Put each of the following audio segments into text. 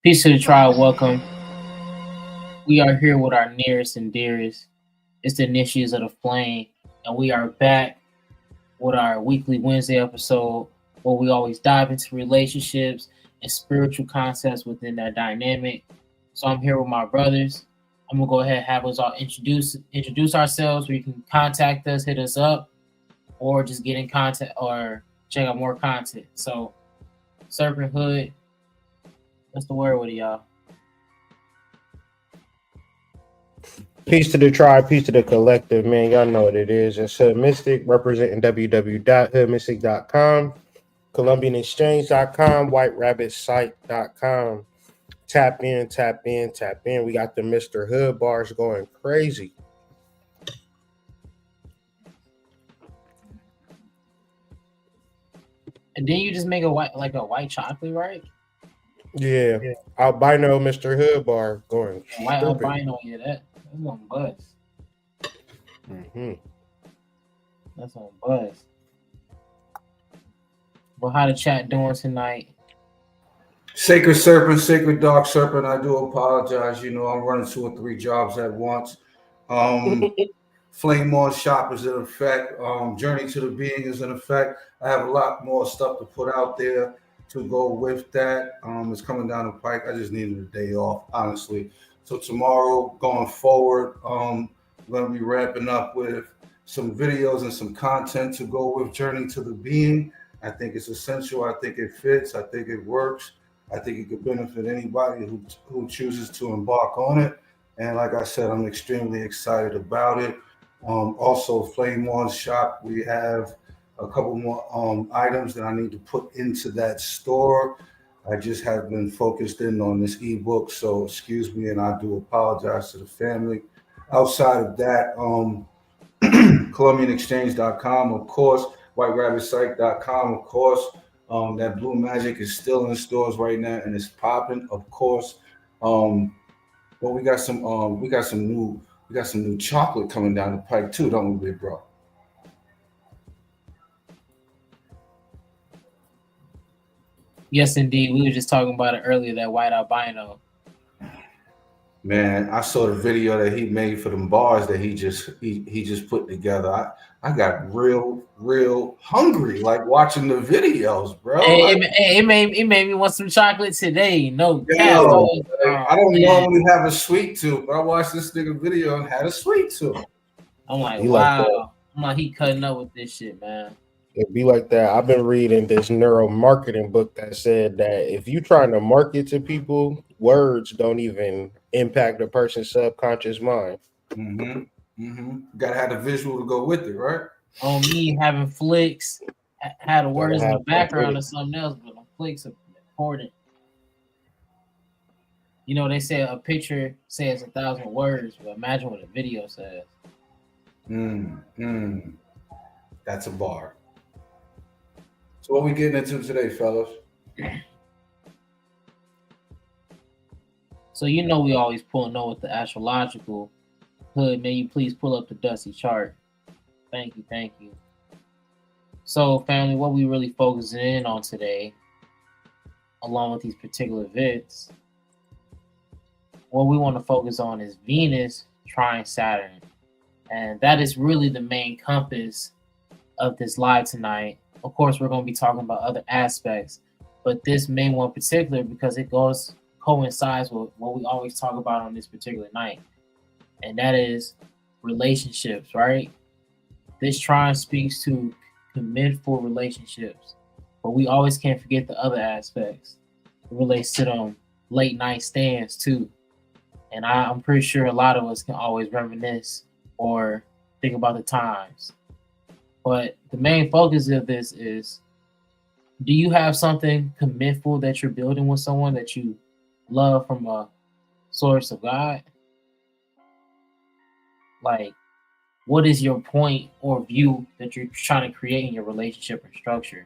Peace to the tribe. Welcome. We are here with our nearest and dearest. It's the initiates of the flame, and we are back with our weekly Wednesday episode where we always dive into relationships and spiritual concepts within that dynamic. So I'm here with my brothers. I'm gonna go ahead and have us all introduce ourselves. Where you can contact us, hit us up, or just get in contact or check out more content. So Serpent Hood, what's the word with it, y'all? Peace to the tribe, peace to the collective, man. Y'all know what it is. It's Hood Mystic representing www.hoodmystic.com, ColumbianExchange.com, WhiteRabbitSite.com. Tap in, tap in, tap in. We got the Mr. Hood bars going crazy. And then you just make a white chocolate, right? Yeah. Albino Mr. Hood bar going White stupid. albino, yeah, that's on buzz. Mm-hmm. That's on buzz. But how the chat doing tonight? Sacred Serpent, Sacred Dark Serpent, I do apologize. I'm running 2 or 3 jobs at once. Flame on Shop is in effect. Journey to the Being is in effect. I have a lot more stuff to put out there to go with that. It's coming down the pike. I just needed a day off, honestly. So tomorrow, going forward, I'm going to be ramping up with some videos and some content to go with Journey to the Being. I think it's essential. I think it fits. I think it works. I think it could benefit anybody who chooses to embark on it. And like I said, I'm extremely excited about it. Also, Flame On Shop, we have a couple more items that I need to put into that store. I just have been focused in on this ebook, so excuse me, and I do apologize to the family. Outside of that, ColumbianExchange.com, of course, WhiteRabbitSite.com, of course. That Blue Magic is still in stores right now and it's popping, of course. But we got some new chocolate coming down the pike too, don't we, big bro? Yes, indeed. We were just talking about it earlier. That white albino. Man, I saw the video that he made for them bars that he just put together. I got real hungry like watching the videos, bro. It made me want some chocolate today. No cap. I don't normally have a sweet tooth, but I watched this nigga video and had a sweet tooth. I'm like, wow. I'm like, he cutting up with this shit, man. It'd be like that. I've been reading this neuromarketing book that said that if you're trying to market to people, words don't even impact a person's subconscious mind. Gotta have the visual to go with it, right? On me, having flicks, had the words in the background or something else, but the flicks are important. You know, they say a picture says 1,000 words, but imagine what a video says. That's a bar. So what we getting into today, fellas? So you know we always pulling on with the astrological. Hood, may you please pull up the Dusty chart. Thank you. So family, what we really focusing in on today, along with these particular events, what we want to focus on is Venus trine Saturn. And that is really the main compass of this live tonight. Of course, we're going to be talking about other aspects, but this main one in particular, because it coincides with what we always talk about on this particular night, and that is relationships, right? This trine speaks to commitful relationships, but we always can't forget the other aspects. It relates to them late night stands too. And I'm pretty sure a lot of us can always reminisce or think about the times. But the main focus of this is, do you have something commitful that you're building with someone that you love from a source of God? Like, what is your point or view that you're trying to create in your relationship or structure?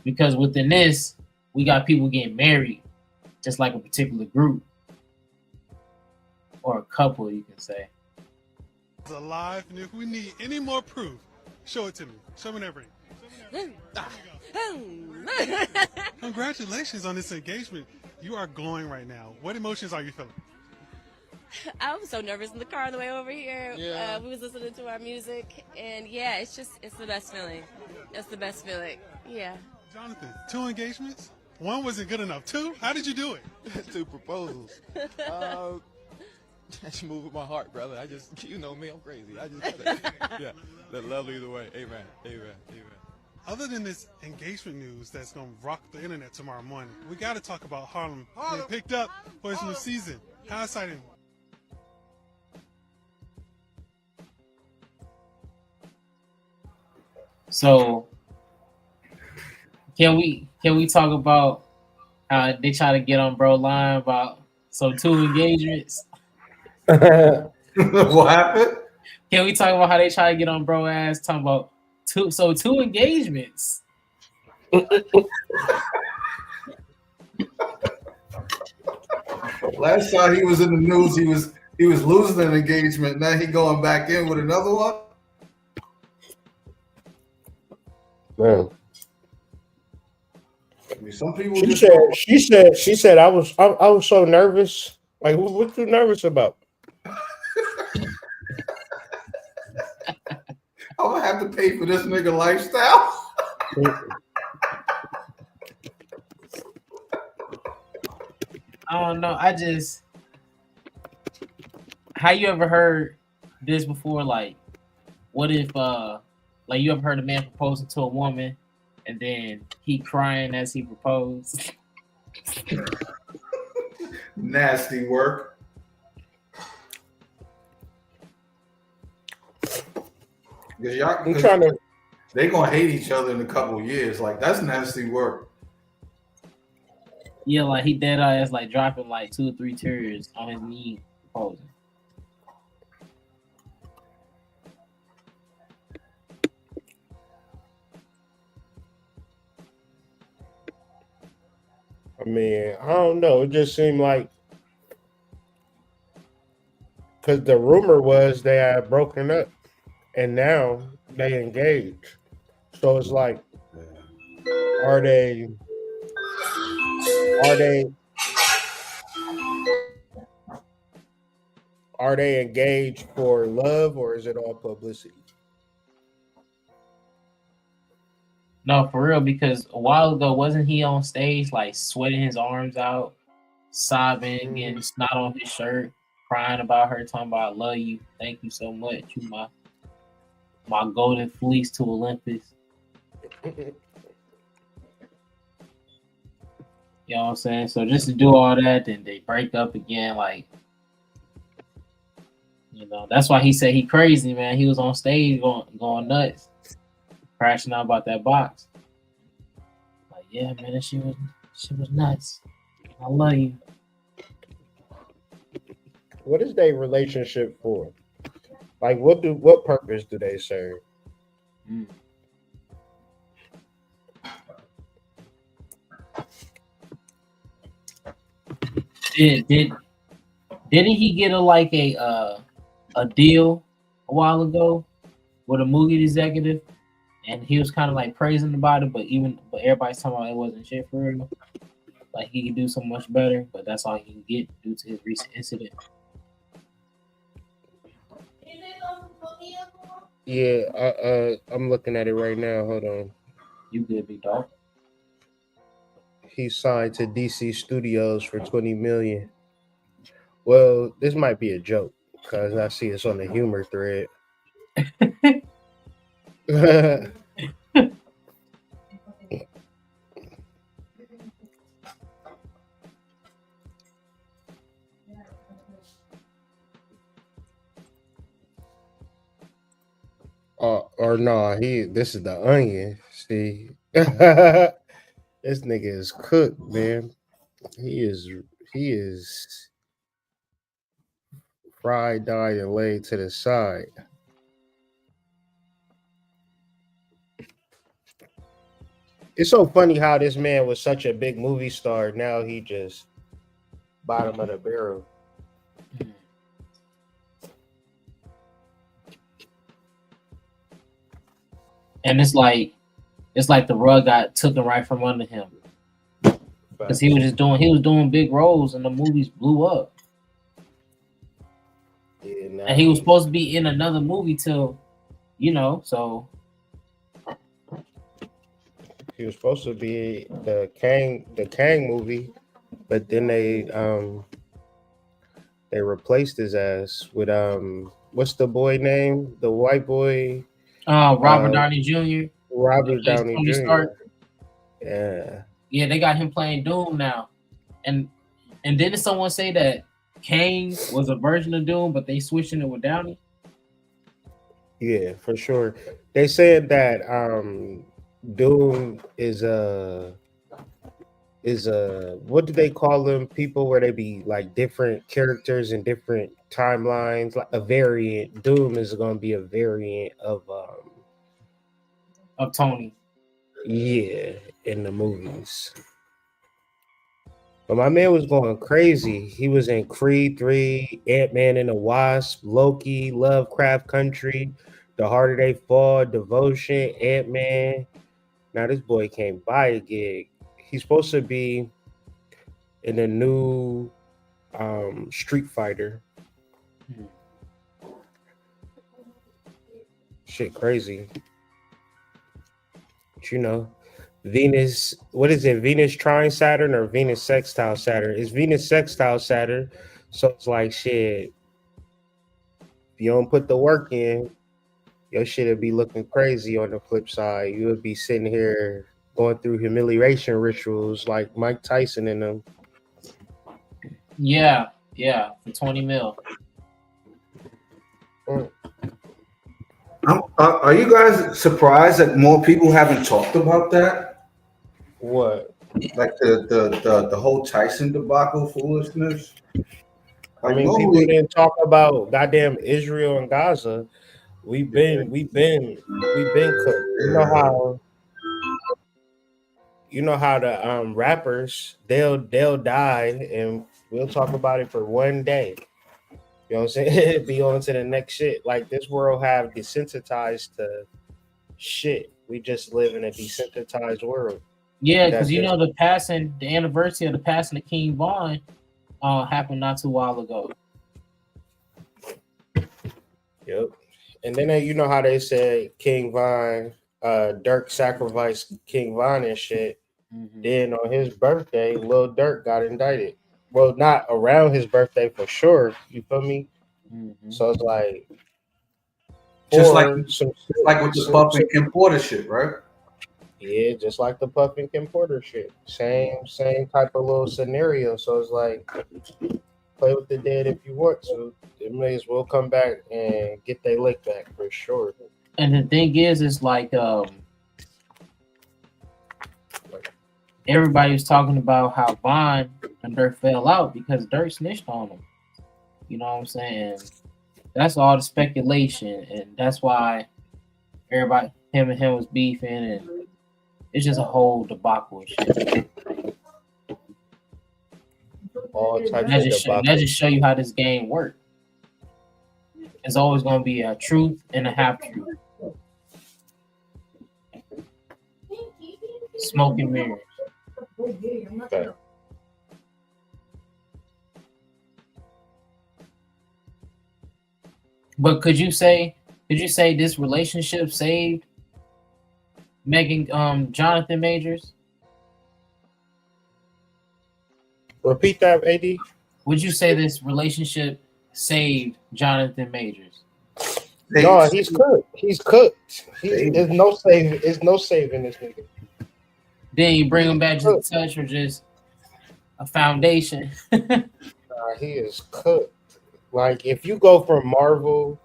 Because within this, we got people getting married, just like a particular group or a couple, you can say. Alive, and if we need any more proof, show it to me. Show me that ring. Congratulations on this engagement. You are glowing right now. What emotions are you feeling? I was so nervous in the car on the way over here. Yeah. We was listening to our music, and yeah, it's the best feeling. It's the best feeling. Yeah. Jonathan, 2 engagements? 1 wasn't good enough. 2? How did you do it? 2 proposals. That's moving my heart, brother. You know me, I'm crazy. Yeah, they're lovely either way. Amen. Other than this engagement news that's going to rock the internet tomorrow morning, we got to talk about Harlem being picked up for his new season. How exciting. So can we talk about how they try to get on bro line about 2 engagements? What happened? Can we talk about how they try to get on bro ass talking about 2 engagements? Last time he was in the news, he was losing an engagement. Now he going back in with another one. Man. I mean, some people She said I was so nervous. Like, what you nervous about? I'm gonna have to pay for this nigga lifestyle. I don't know. How you ever heard this before? Like, what if like you ever heard a man proposing to a woman and then he crying as he proposed? Nasty work. I'm trying to. They gonna hate each other in a couple of years. Like, that's nasty work. Yeah, like he dead ass like dropping like 2 or 3 tears on his knee proposing. I mean, I don't know. It just seemed like because the rumor was they had broken up, and now they engaged. So it's like, are they engaged for love, or is it all publicity? No, for real, because a while ago wasn't he on stage like sweating his arms out, sobbing, getting snot on his shirt, crying about her, talking about I love you, thank you so much, you my golden fleece to Olympus. You know what I'm saying? So just to do all that, then they break up again, like, you know, that's why he said he crazy, man. He was on stage going nuts, crashing out about that box. Like, yeah, man, she was nuts. I love you. What is their relationship for? Like, what purpose do they serve? Didn't he get a deal a while ago with a movie executive, and he was kind of like praising about it, but everybody's talking about it wasn't shit for real. Like he could do so much better, but that's all he can get due to his recent incident. Yeah, I'm looking at it right now. Hold on. You good, big dog? He signed to DC Studios for $20 million. Well, this might be a joke because I see it's on the humor thread. Or no, this is the Onion. See, this nigga is cooked, man. He is fried, dyed, and laid to the side. It's so funny how this man was such a big movie star. Now he just bottom of the barrel. And it's like it's like the rug got taken right from under him because he was doing big roles and the movies blew up. Yeah, nah. And he was supposed to be in another movie till, so He was supposed to be the Kang movie, but then they replaced his ass with what's the boy name? The white boy, Robert Downey Jr. Robert Downey Tony Jr. Stark. Yeah, They got him playing Doom now, and didn't someone say that Kang was a version of Doom, but they switching it with Downey? yeah, for sure. They said that Doom is what do they call them? People where they be like different characters in different timelines, like a variant. Doom is going to be a variant of Tony. Yeah, in the movies. But my man was going crazy. He was in Creed 3, Ant-Man and the Wasp, Loki, Lovecraft Country, The Harder They Fall, Devotion, Ant-Man. Now this boy can't buy a gig. He's supposed to be in the new Street Fighter. Shit crazy. But Venus, what is it? Venus trine Saturn or Venus sextile Saturn? It's Venus sextile Saturn. So it's like shit. If you don't put the work in, your shit would be looking crazy on the flip side. You would be sitting here going through humiliation rituals like Mike Tyson and them. Yeah, for 20 mil. Are you guys surprised that more people haven't talked about that? What? Like the whole Tyson debacle foolishness? I mean, people didn't talk about goddamn Israel and Gaza. We've been cooked. You know how the rappers they'll die and we'll talk about it for one day. You know what I'm saying? Be on to the next shit. Like this world have desensitized to shit. We just live in a desensitized world. Yeah, because the anniversary of the passing of King Von happened not too while ago. Yep. And then you know how they said King Von, Dirk sacrificed King Von and shit. Mm-hmm. Then on his birthday, Lil Durk got indicted. Well, not around his birthday for sure. You feel me? Mm-hmm. So it's like just like with the Puff and Kim Porter shit, right? Yeah, just like the Puff and Kim Porter shit. Same type of little scenario. So it's like play with the dead if you want to. They may as well come back and get their lick back for sure. And the thing is like everybody was talking about how Von and Dirk fell out because Dirk snitched on him. You know what I'm saying? That's all the speculation, and that's why him and him was beefing, and it's just a whole debacle. All types that of debacle. That just show you how this game works. There's always going to be a truth and a half truth. Smoke and mirrors. Okay. But could you say this relationship saved Jonathan Majors? Repeat that, AD. Would you say this relationship saved Jonathan Majors? No, he's cooked. He's cooked. There's no saving this nigga. Then you bring him back to the touch or just a foundation. He is cooked. Like if you go from Marvel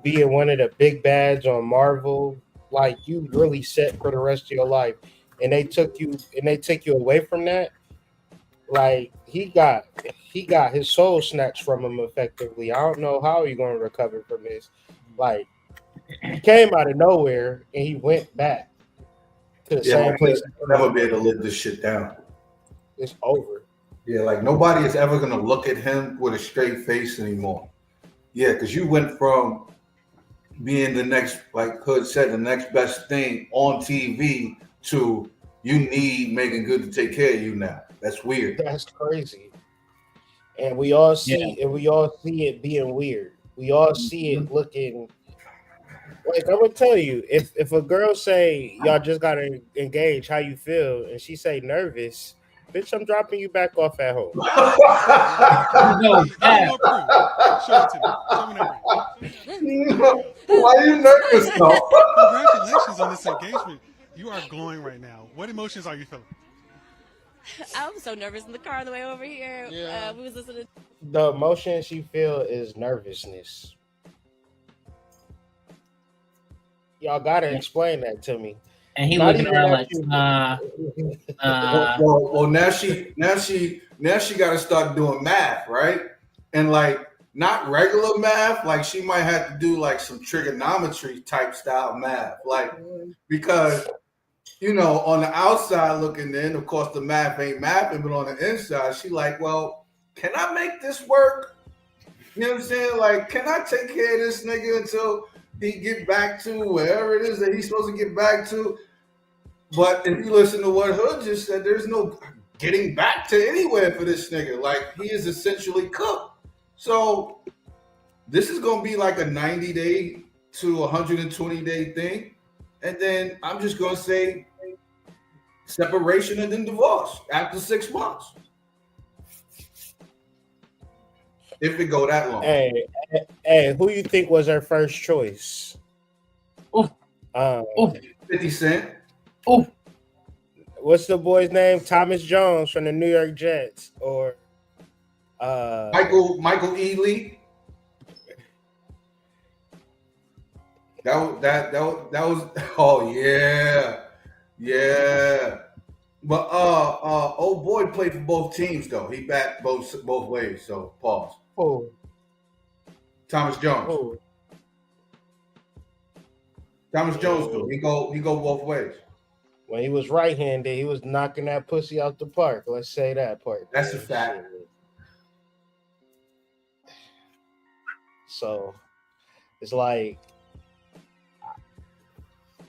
being one of the big bads on Marvel, like you really set for the rest of your life, and they take you away from that. Like he got his soul snatched from him effectively. I don't know how you're gonna recover from this. Like he came out of nowhere and he went back to the same place. He'll never be able to live this shit down. It's over. Yeah, like nobody is ever gonna look at him with a straight face anymore. Yeah, because you went from being the next, like Hood said, the next best thing on TV to you need Megan Good to take care of you now. That's weird. That's crazy. And we all see it being weird. We all see it looking like, I'm gonna tell you, if a girl say y'all just gotta engage, how you feel, and she say nervous, bitch, I'm dropping you back off at home. No, Show me that ring. Why are you nervous though? Congratulations on this engagement. You are glowing right now. What emotions are you feeling? I was so nervous in the car on the way over here. Yeah. We was listening. The emotion she feel is nervousness. Y'all gotta explain that to me. and he Not looking even around that like, you- Well, now she got to start doing math, right? And like not regular math, like she might have to do like some trigonometry type style math, like because on the outside looking in, of course the math ain't mapping, but on the inside she like, well, can I make this work? You know what I'm saying? Like, can I take care of this nigga until he get back to wherever it is that he's supposed to get back to? But if you listen to what Hood just said, there's no getting back to anywhere for this nigga. Like, he is essentially cooked. So this is going to be like a 90-day to 120-day thing. And then I'm just going to say separation and then divorce after 6 months. If it go that long. Hey, who you think was her first choice? Oof. 50 Cent. Oh, What's the boy's name? Thomas Jones from the New York Jets, or Michael Ealy. That was oh yeah. But old boy played for both teams though. He bat both ways. So pause. who? Thomas Jones. Who? Thomas Jones do. He go both ways. When he was right-handed, he was knocking that pussy out the park. Let's say that part. That's a fact. So it's like,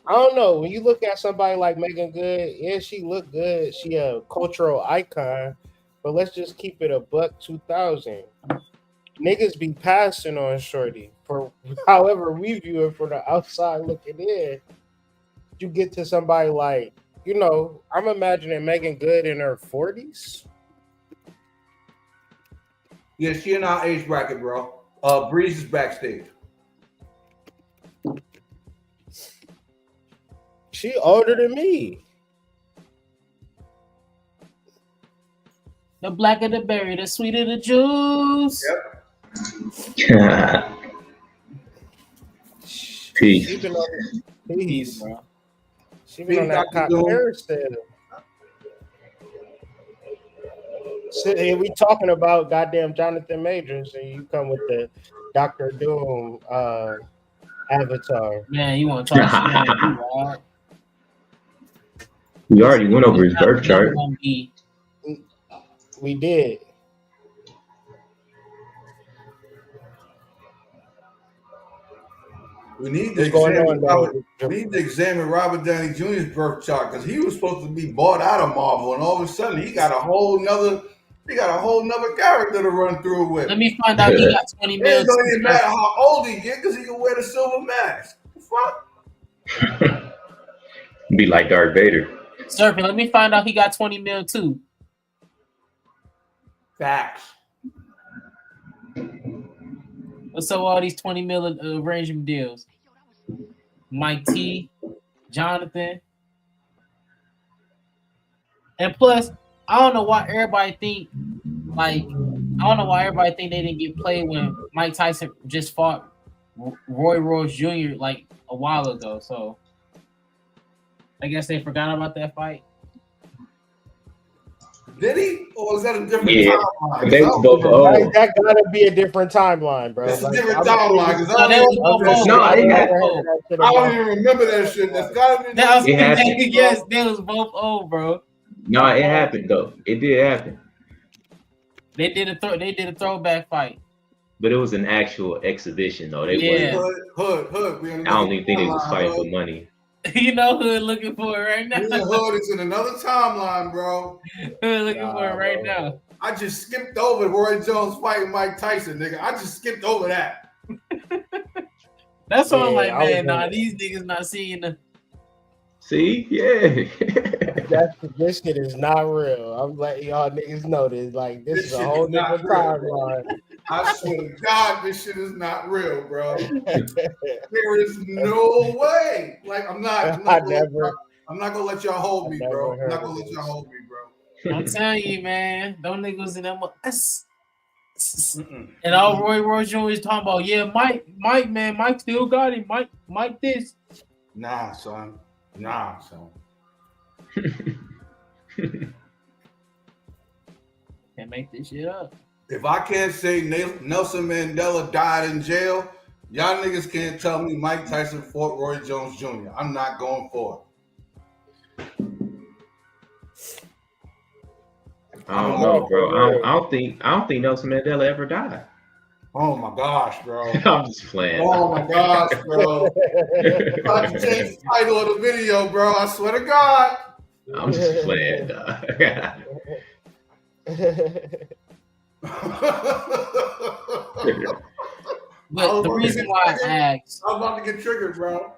I don't know. When you look at somebody like Megan Good, yeah, she look good. She a cultural icon, but let's just keep it a buck 2000. Niggas be passing on Shorty for however we view it from the outside looking in. You get to somebody like, I'm imagining Megan Good in her 40s. Yeah, she in our age bracket, bro. Breeze is backstage. She older than me. the blacker the berry, the sweeter the juice. Yep. Peace. She been on, Peace, bro. she been on that Dr. Doom. carousel. Sit here, we talking about goddamn Jonathan Majors, and you come with the Dr. Doom avatar. Man, you want to talk shit on you, right? We already went over his birth chart. We did. We need to What's going on, examine Robert Downey Jr.'s birth chart because he was supposed to be bought out of Marvel, and all of a sudden he got a whole nother character to run through with. Let me find out he got 20 It million. don't even matter how old he get because he can wear the silver mask. Fuck. Be like Darth Vader. Serpent, let me find out he got 20 mil too. Facts. What's up with all these 20 mil arrangement deals? Mike T, Jonathan. And plus, I don't know why everybody think they didn't get played when Mike Tyson just fought Roy Rose Jr. like a while ago. So I guess they forgot about that fight. Did he? Or was that a different Yeah. timeline? They was both old. That gotta be a different timeline, bro. That's a Like, different I'm- timeline because No, they was both old. No, it I had- I don't even remember that shit. That's gotta be That was, It happened. yes, they was both old, bro. No, it happened though. It did happen, They did a throwback fight. but it was an actual exhibition though. They Yeah. wasn't. Hood. We I don't even think they was fighting for money. You know Hood looking for it right now. Me and Hood is in another timeline, bro. Hood looking for it right bro. now. I just skipped over Roy Jones fighting Mike Tyson, nigga. I just skipped over that. That's why I'm Yeah, like, I was man, nah, in- these niggas not seeing the. See, yeah. This shit is not real. I'm letting y'all niggas know this. Like, this This is a shit whole is not different real, bro. timeline. I swear to God, this shit is not real, bro. There is no way. Like, I'm not gonna let y'all hold me, bro. I'm not gonna let y'all hold me, bro. I'm telling you, man, them niggas in them. And all Roy Jones is talking about, yeah, Mike, man, Mike still got him. Mike, this. Nah, son. Can't make this shit up. If I can't say Nelson Mandela died in jail, y'all niggas can't tell me Mike Tyson fought Roy Jones Jr. I'm not going for it. I don't know, bro. I don't think Nelson Mandela ever died. Oh my gosh, bro. I'm just playing. Oh my gosh, bro. I have to change the title of the video, bro. I swear to God. I'm just playing, dog. But the reason why I asked, I'm about to get triggered, bro.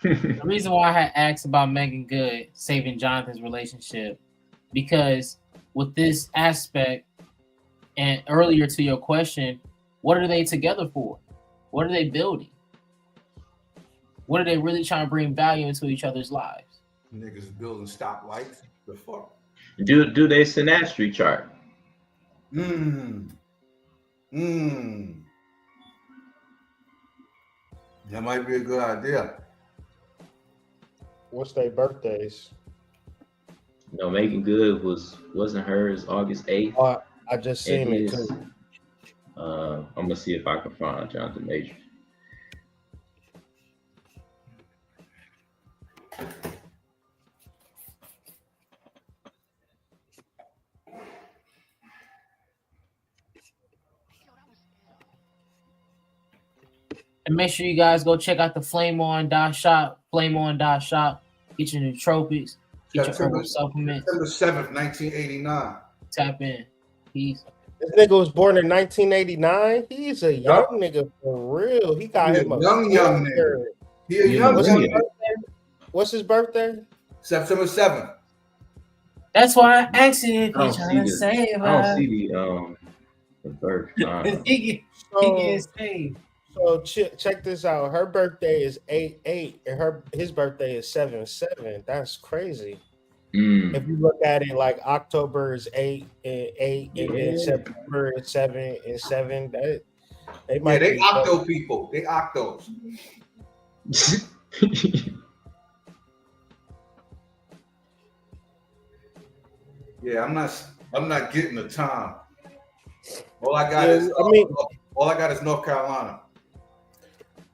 the reason why I had asked about Megan Good saving Jonathan's relationship, because with this aspect, and earlier to your question, what are they together for? What are they building? What are they really trying to bring value into each other's lives? Niggas building stoplights. The fuck? Do they synastry chart? That might be a good idea. What's their birthdays? No, Megan Good wasn't hers August 8th. Oh, I just seen it His, too. I'm gonna see if I can find Jonathan Major. And make sure you guys go check out the FlameOn.shop. FlameOn.shop. Get your nootropics. Get your herbal supplements. September 7th, 1989. Tap in. Peace. This nigga was born in 1989. He's a young nigga for real. He got He a him a young nigga. He a Yeah, young What's his nigga. birthday? What's his birthday? September 7th. That's why I asked you if I you're don't trying to see save I don't her. see the birth. He gets saved. So check this out. Her birthday is 8/8, and his birthday is 7/7. That's crazy. If you look at it, like October is 8 and 8, and then Yeah. September is 7 and 7. That they Yeah, might they be octo people. They octos. Yeah, I'm not getting the time. All I got is North Carolina.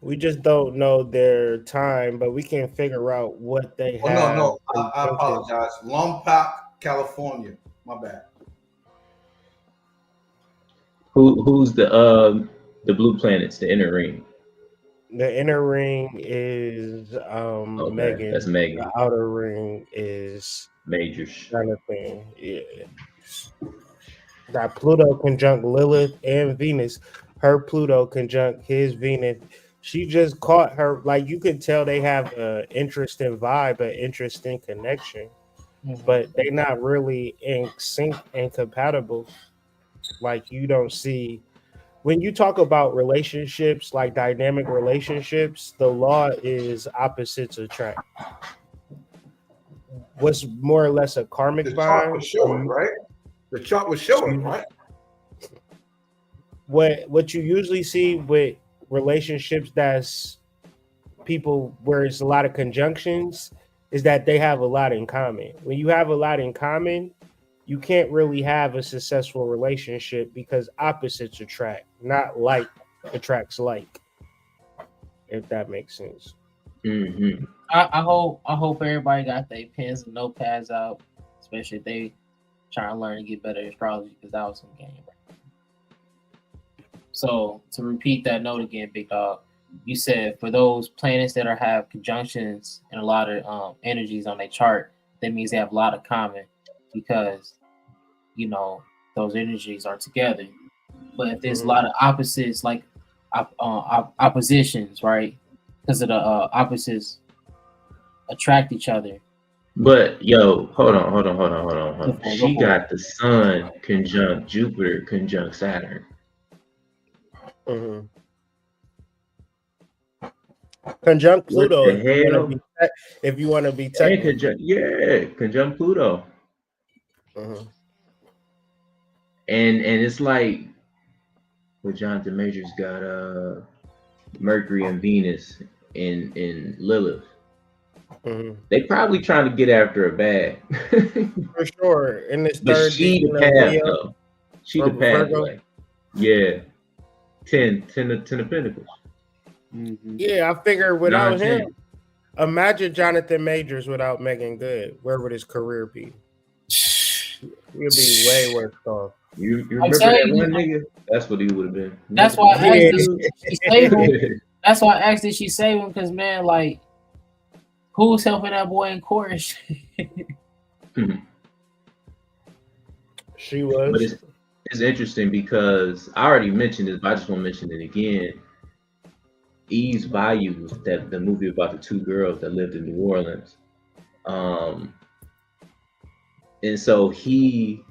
We just don't know their time, but we can figure out what they Oh, have. no. I apologize. Lompoc, California. My bad. Who's the blue planets, the inner ring? The inner ring is Okay, Megan. that's Megan. The outer ring is Major. Jonathan. Yeah. Got Pluto conjunct Lilith and Venus. Her Pluto conjunct his Venus. She just caught her. Like, you can tell they have an interesting vibe, an interesting connection, but they're not really in sync and compatible. Like, you don't see when you talk about relationships, like dynamic relationships, the law is opposites attract. What's more or less a karmic The chart bond? was showing, right? The chart was showing, right? What you usually see with relationships that's people where it's a lot of conjunctions is that they have a lot in common. When you have a lot in common, you can't really have a successful relationship because opposites attract, not like attracts like. If that makes sense. Mm-hmm. I hope everybody got their pens and notepads out, especially if they trying to learn to get better at astrology, because that was some game. So to repeat that note again, big dog, you said for those planets that have conjunctions and a lot of energies on their chart, that means they have a lot of common because you know those energies are together. But if there's a lot of opposites, like oppositions, right? Because of the opposites attract each other. But yo, hold on. Go She for it. got the sun conjunct Jupiter conjunct Saturn. Mhm. Conjunct What Pluto, the hell? if you want to be And technical. conjunct Pluto. Mhm. And it's like with Jonathan Majors got Mercury and Venus in Lilith. Mhm. They probably trying to get after a bag. For sure. In this But third she the deacon of path Leo though. She or the Virgo. pathway. Yeah. 10 of Pentacles. Mm-hmm. Yeah, I figure without 9, him, imagine Jonathan Majors without Megan Good. Where would his career be? He'd be way worse off. You I'm remember telling that you, one nigga? That's what he would have been. that's Remember why I that asked one did she save him. That's why I asked did she save him because man, like, who's helping that boy in chorus? dude? She But was. it's interesting because I already mentioned this, but I just want to mention it again. Eve's Bayou, that the movie about the two girls that lived in New Orleans. And so he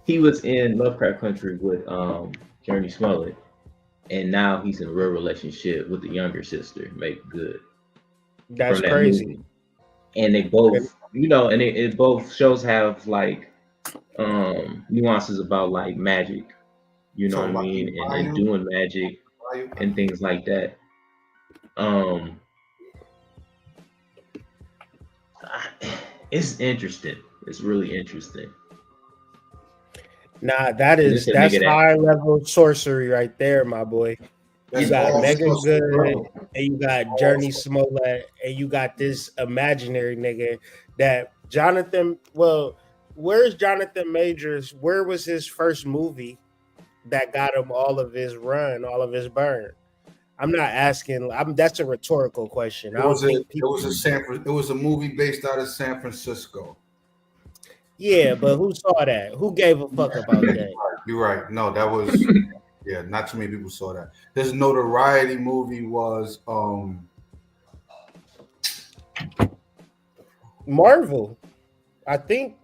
was in Lovecraft Country with Journey Smollett, and now he's in a real relationship with the younger sister, Make Good, That's from that crazy. movie. And they both, and it both shows have like nuances about like magic, you know So what I about mean, Eve and Bayou, doing magic and things like that. It's interesting. It's really interesting. Nah, And it's a that's nigga that high level sorcery right there, my boy. You that's got all Megan sorcery, Good bro. and you got All Journey sorcery. Smollett and you got this imaginary nigga that Jonathan. Well, where's Jonathan Majors? Where was his first movie that got him all of his run, all of his burn? I'm not asking. That's a rhetorical question. I It was don't a think it people. was a movie based out of San Francisco. Yeah, but who saw that? Who gave a fuck about that? You're right. No, that was not too many people saw that. His notoriety movie was Marvel. I think.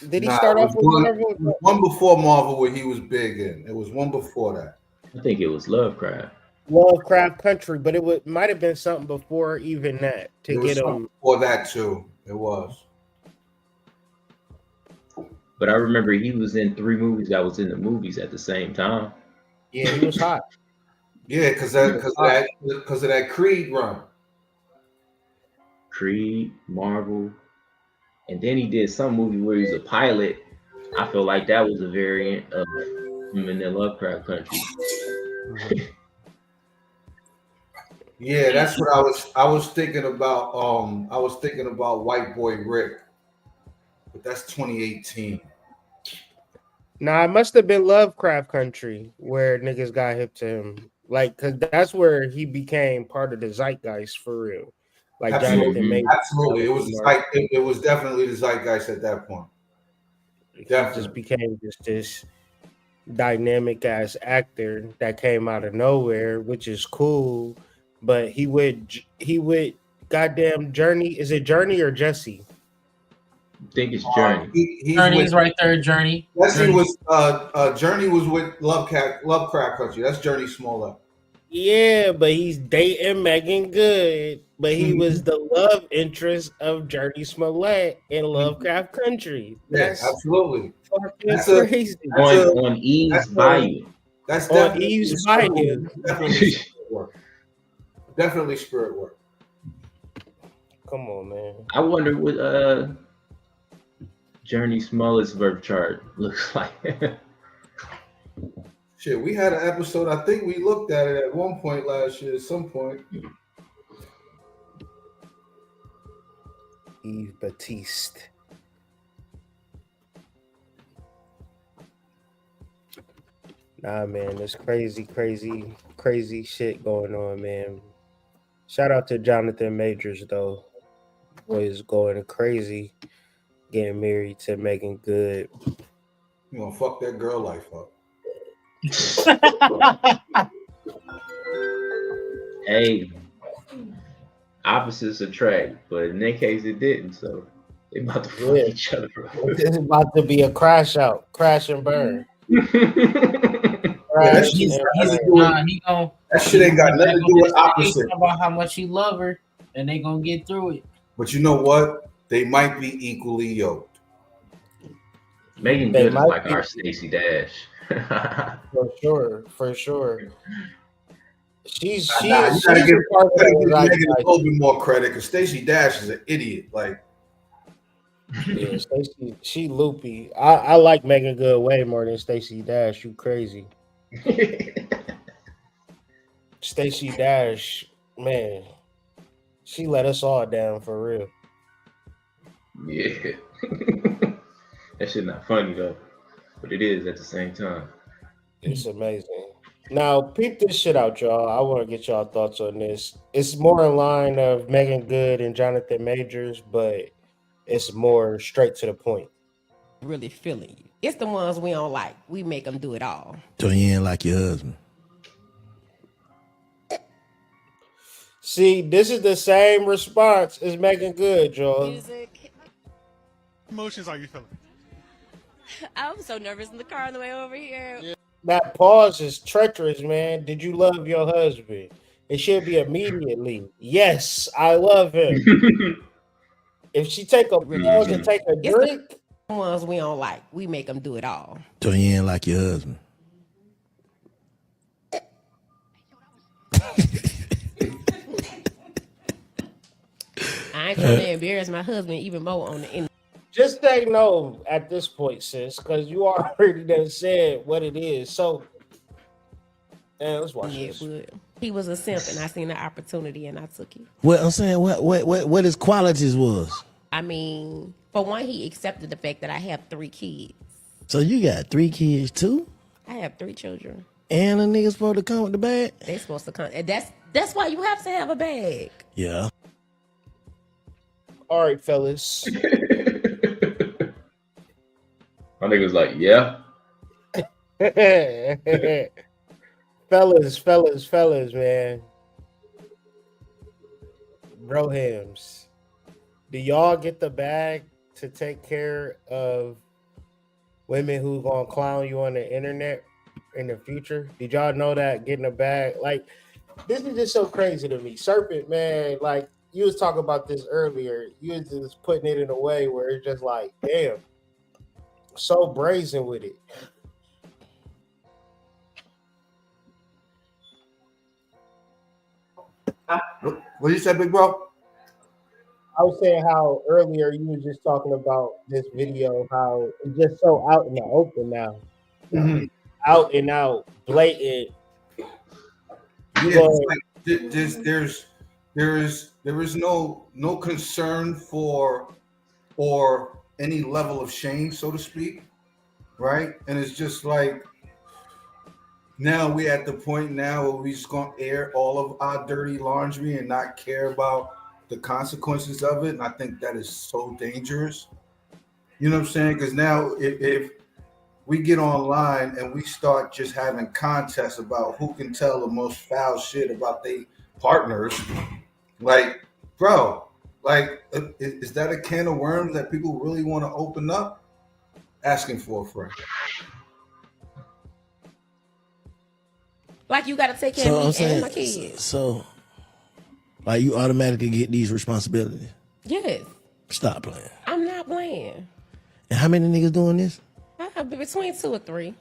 Did he start it off was with Marvel? one before Marvel where he was big in. It was one before that. I think it was Lovecraft. Lovecraft Country, but might have been something before even that to It was get something him. before that too. It was. But I remember he was in 3 movies that was in the movies at the same time. Yeah, he was hot. Yeah, because of that Creed run. Creed, Marvel, and then he did some movie where he's a pilot. I feel like that was a variant of him in the Lovecraft Country. Yeah, that's what I was thinking about. I was thinking about White Boy Rick, but that's 2018. Nah, it must have been Lovecraft Country where niggas got hip to him. Like, cause that's where he became part of the zeitgeist for real. Like Jonathan Majors. Absolutely. It was definitely the zeitgeist at that point. He Definitely. just became just this dynamic ass actor that came out of nowhere, which is cool. But he would goddamn Journey. Is it Journey or Jesse? I think it's Journey. Journey's right there. Journey. Jesse was Journey was with Lovecraft Country. That's Journey Smollett. Yeah, but he's dating Megan Good, but he was the love interest of Journey Smollett in Lovecraft Country. That's absolutely fucking crazy. On Eve's Bayou. That's on Eve's Bayou. Definitely spirit work. Come on, man. I wonder what Journey Smollett's birth chart looks like. Shit, we had an episode. I think we looked at it at one point last year. At some point, Eve Batiste. Nah, man, there's crazy shit going on, man. Shout out to Jonathan Majors though. Boy is going crazy, getting married to Megan Good. You gonna fuck that girl life up. Hey, opposites attract, but in that case it didn't. So they about to fuck Yeah. each other. This is about to be a crash and burn. Yeah, Crash He's, and he's, burn. he gonna, that shit ain't got nothing to do with opposite. about how much he love her, and they gonna get through it. But you know what? They might be equally yoked. Megan They Good is might like be. our Stacey Dash. For sure. She's You gotta a give part of Megan the a like, little bit more credit because Stacey Dash is an idiot. Like, yeah, Stacey, she loopy. I like Megan Good way more than Stacey Dash. You crazy. Stacey Dash, man, she let us all down for real. Yeah. That shit not funny though. But it is at the same time. It's amazing. Now, peep this shit out, y'all. I want to get y'all thoughts on this. It's more in line of Megan Good and Jonathan Majors, but it's more straight to the point. Really feeling you. It's the ones we don't like. We make them do it all. So you ain't like your husband. See, this is the same response as Megan Good, y'all. Music. Emotions are you feeling? I was so nervous in the car on the way over here. That pause is treacherous, man. Did you love your husband? It should be immediately. Yes, I love him. If she take a pause and take a drink, The ones we don't like. We make them do it all. So you ain't like your husband. I ain't trying to embarrass my husband even more on the internet. just say no at this point, sis, because you already done said what it is. So, let's watch this. But he was a simp, and I seen the opportunity, and I took it. What I'm saying, what his qualities was. I mean, for one, he accepted the fact that I have 3 kids. So you got 3 kids too, I have 3 children. and a nigga supposed to come with the bag. They supposed to come, and that's why you have to have a bag. Yeah. All right, fellas. My nigga was like, yeah. fellas, man. Brohams. Do y'all get the bag to take care of women who gonna clown you on the internet in the future? Did y'all know that getting a bag? Like, this is just so crazy to me. Serpent, man, like you was talking about this earlier. You was just putting it in a way where it's just like, damn, so brazen with it. what you said, big bro? I was saying how earlier you was just talking about this video, how it's just so out in the open now. Out and out, blatant. You Yeah, go, it's like there is no concern for or any level of shame, so to speak, right? And it's just like now we at the point now where we just gonna air all of our dirty laundry and not care about the consequences of it. And I think that is so dangerous. You know what I'm saying? Because now if we get online and we start just having contests about who can tell the most foul shit about their partners, like, bro, like, is that a can of worms that people really want to open up? Asking for a friend. Like, you got to take care So I'm of me and my saying, kids. so like you automatically get these responsibilities. Yes, Stop playing. I'm not playing. And how many niggas doing this? I have between 2 or 3.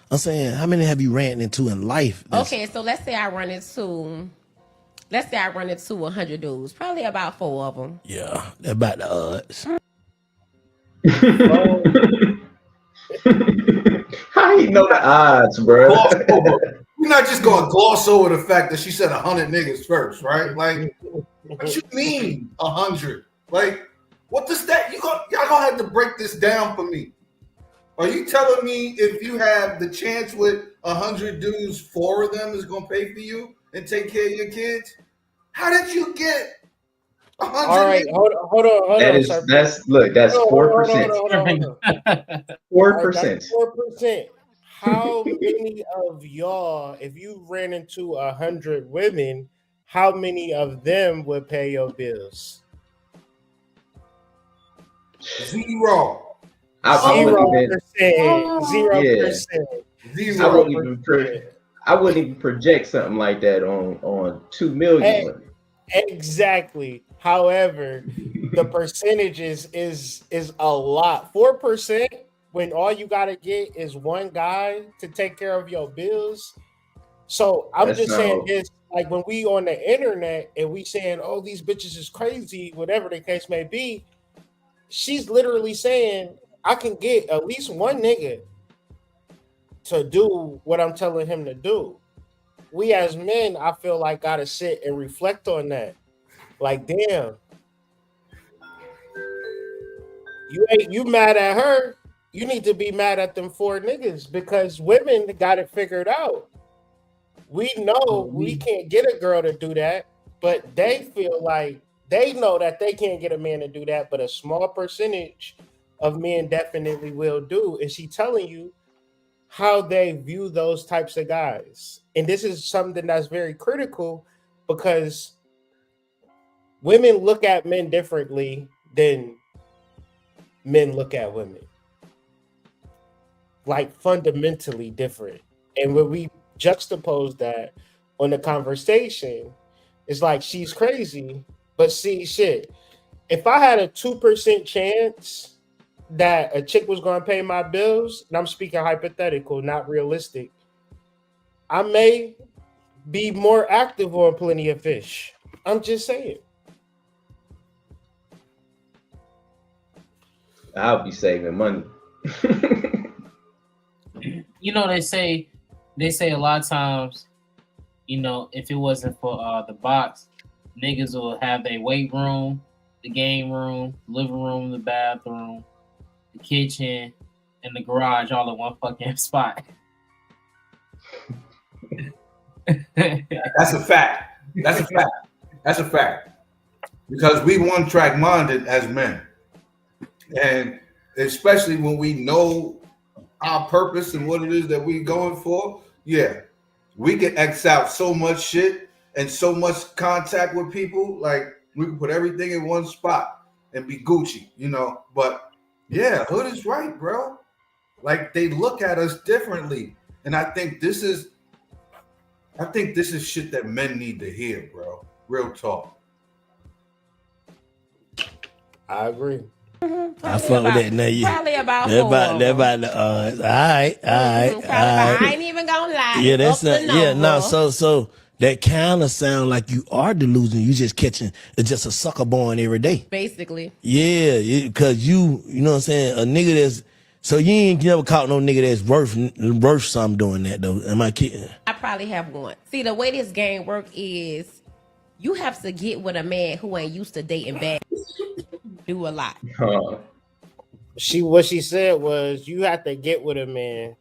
I'm saying, how many have you ran into in life? Okay, so let's say I run into 100 dudes. Probably about 4 of them. Yeah, they're about the odds. How you know the odds, bro? We're not just gonna gloss over the fact that she said 100 niggas first, right? Like, what you mean 100? Like, what does that? Y'all gonna have to break this down for me. Are you telling me if you have the chance with 100 dudes, 4 of them is gonna pay for you and take care of your kids? How did you get 100? All right, hold on, sir. That's 4%. Hold on. 4%. 4%. How many of y'all, if you ran into 100 women, how many of them would pay your bills? 0. I wouldn't 0%. I wouldn't even project something like that on 2 million women. Exactly. However, the percentages is a lot. 4% when all you gotta get is one guy to take care of your bills. So I'm just saying this, like when we on the internet and we saying, oh, these bitches is crazy, whatever the case may be, she's literally saying, I can get at least one nigga to do what I'm telling him to do. We as men, I feel like gotta sit and reflect on that. Like, damn, you mad at her? You need to be mad at them 4 niggas because women got it figured out. We know we can't get a girl to do that, but they feel like they know that they can't get a man to do that, but a small percentage of men definitely will do. And she telling you how they view those types of guys. And this is something that's very critical because women look at men differently than men look at women. Like fundamentally different. And when we juxtapose that on the conversation, it's like she's crazy. But see, shit, if I had a 2% chance that a chick was going to pay my bills, and I'm speaking hypothetical, not realistic, I may be more active on Plenty of Fish. I'm just saying. I'll be saving money. You know, they say a lot of times, you know, if it wasn't for the box, niggas will have their weight room, the game room, living room, the bathroom, the kitchen, and the garage all in one fucking spot. That's a fact. That's a fact. Because we one-track minded as men. And especially when we know our purpose and what it is that we're going for, yeah, we can X out so much shit and so much contact with people. Like we can put everything in one spot and be Gucci, you know. But yeah, Hood is right, bro. Like they look at us differently. And I think this is shit that men need to hear, bro. Real talk. I agree. I fuck with that. Now you Probably about that 4 about of that them. about the all right. I ain't even gonna lie. Yeah, Up that's the not, yeah. No, number. so that kind of sound like you are delusional. You just catching it's just a sucker born every day. Basically. Yeah, because you know what I'm saying. A nigga that's so you ain't never caught no nigga that's worth something doing that though. Am I kidding? I probably have one. See, the way this game work is you have to get with a man who ain't used to dating bad. Do a lot. What she said was you have to get with a man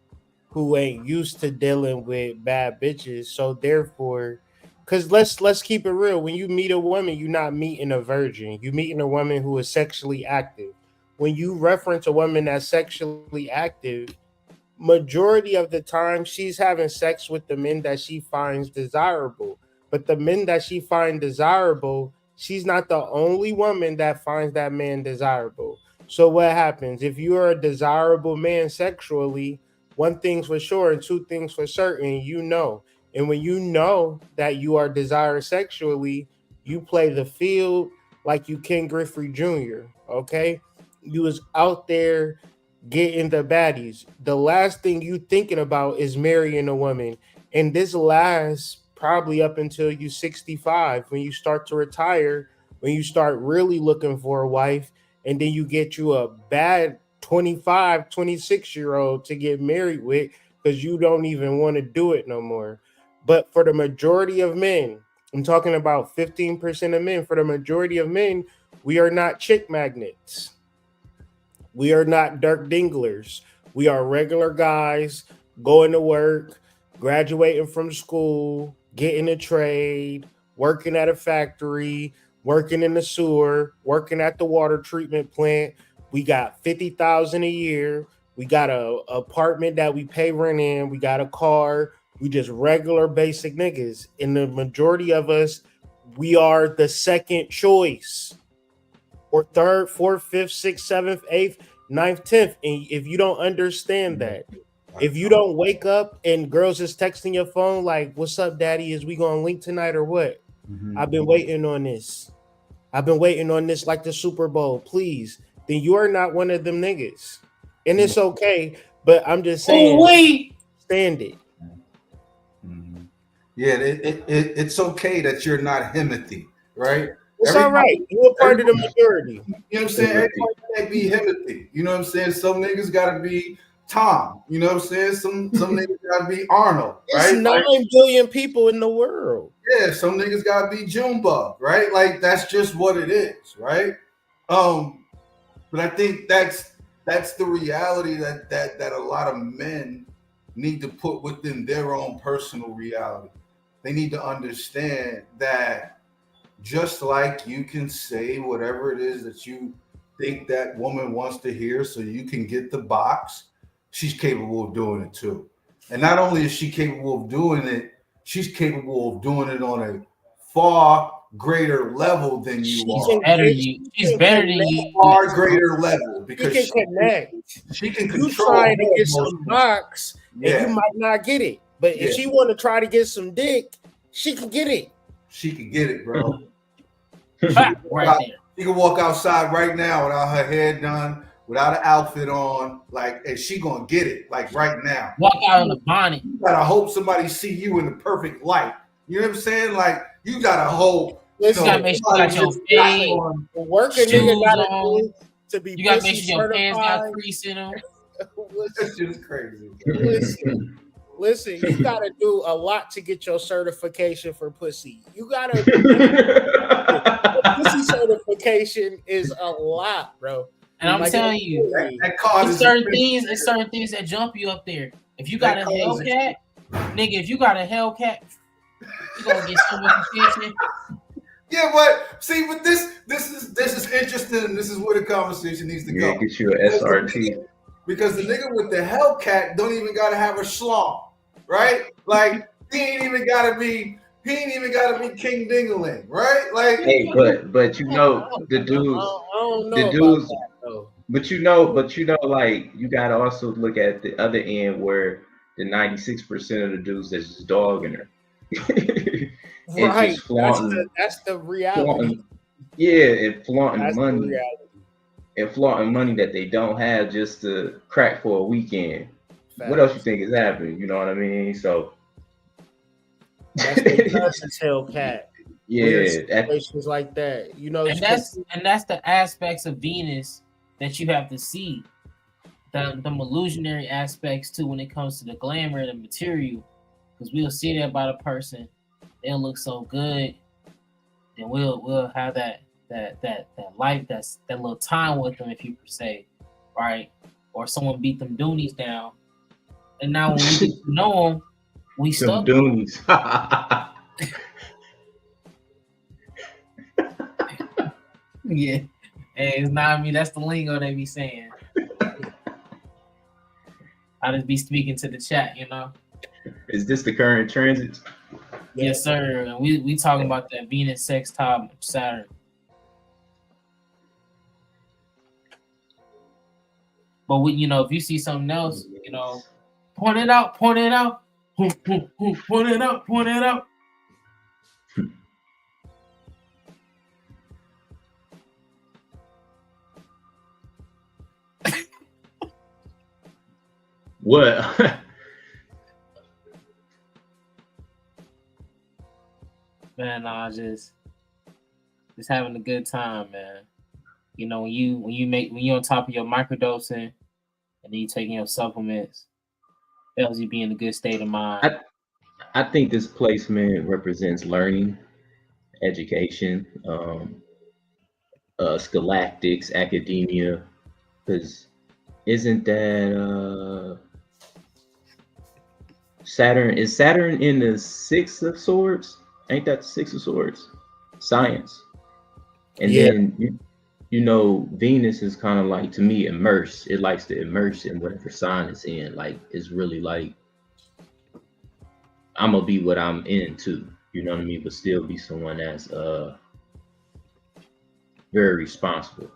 who ain't used to dealing with bad bitches. So therefore, because let's keep it real. When you meet a woman, you're not meeting a virgin. You're meeting a woman who is sexually active. When you reference a woman that's sexually active, majority of the time she's having sex with the men that she finds desirable. But the men that she finds desirable, she's not the only woman that finds that man desirable. So what happens if you are a desirable man sexually? One thing's for sure and 2 things for certain, you know. And when you know that you are desired sexually, you play the field like you Ken Griffey Jr. Okay, you was out there getting the baddies. The last thing you thinking about is marrying a woman, and this lasts probably up until you 65 when you start to retire, when you start really looking for a wife, and then you get you a bad 25, 26-year-old to get married with because you don't even want to do it no more. But for the majority of men, I'm talking about 15% of men, for the majority of men, we are not chick magnets. We are not Dirk Dinglers. We are regular guys going to work, graduating from school, getting a trade, working at a factory, working in the sewer, working at the water treatment plant. We got 50,000 a year. We got a apartment that we pay rent in. We got a car. We just regular basic niggas. And the majority of us, we are the second choice, or third, fourth, fifth, sixth, seventh, eighth, ninth, 10th. And if you don't understand that, if you don't wake up and girls is texting your phone like, "What's up, daddy? Is we gonna link tonight or what?" I've been waiting on this. I've been waiting on this like the Super Bowl. Please, then you are not one of them niggas, and it's okay. But I'm just saying, wait. stand it. Yeah, it's okay that you're not Himothy, right? It's all right. You're a part of the majority. You know what I'm saying? Everybody can't be Himothy. You know what I'm saying? Some niggas gotta be Tom. You know what I'm saying? Some niggas gotta be Arnold, right? There's 9 billion people in the world. Yeah, some niggas gotta be Junebug, right? Like that's just what it is, right? But I think that's the reality that a lot of men need to put within their own personal reality. They need to understand that just like you can say whatever it is that you think that woman wants to hear so you can get the box, she's capable of doing it too. And not only is she capable of doing it, she's capable of doing it on a far greater level than you are. She's better than you. Far greater level because she can connect. She can You control. trying to get some box, Yeah. and you might not get it. But if Yeah. she want to try to get some dick, she can get it. She can get it, bro. Right there. She can walk outside right now without her hair done, without an outfit on, like, and she gonna get it, like right now. Walk out in a bonnet. You gotta hope somebody see you in the perfect light. You know what I'm saying? Like, you gotta hope. You gotta make sure you got your fade, The work a nigga shoes gotta on. do to be You gotta make pussy sure your pants got certified. crease in them. That's just crazy. Listen, you gotta do a lot to get your certification for pussy. You gotta pussy certification is a lot, bro. And I'm Like, telling you, that card it's is certain things that jump you up there. If you got That a card is- Hellcat, nigga, if you got a Hellcat, you gonna get so much attention. Yeah, but see, but this is interesting, and this is where the conversation needs to Yeah, go. get you an SRT. Because the nigga with the Hellcat don't even gotta have a schlong, right? Like he ain't even gotta be King Dingaling, right? Like, Hey, but you know the dudes, I don't know the about dudes, that, though. but you know, like you gotta also look at the other end where the 96% of the dudes that's just dogging her. And Right, just flaunting, that's the reality. flaunting, yeah, and flaunting That's the money, reality. and flaunting money that they don't have just to crack for a weekend. Facts. What else you think is happening? You know what I mean? So That's because it's Hellcat. yeah, Weird that, situations like that, you know. And that's the aspects of Venus that you have to see. The illusionary aspects too when it comes to the glamour and the material. Because we'll see that about a person, they'll look so good, then we'll have that life, that little time with them, if you per se, right? Or someone beat them Doonies down, and now when we get to know them, we some stuck. dudes. Yeah, hey, it's not me. That's the lingo they be saying. I just be speaking to the chat, you know. Is this the current transit? Yes, sir. And we talking about that Venus sextile Saturn. But we, if you see something else, point it out, point it out, point it out, point it out. What? Man, just having a good time, man. When you on top of your microdosing and then you taking your supplements, it helps you be in a good state of mind. I think this placement represents learning, education, scholastics, academia, because isn't that Saturn? Is Saturn in the Six of Swords? Ain't that the Six of Swords? Science. And Yeah. then you know, Venus is kind of like, to me, immerse. It likes to immerse in whatever sign it's in. Like, it's really like, I'm gonna be what I'm into, you know what I mean? But still be someone that's very responsible.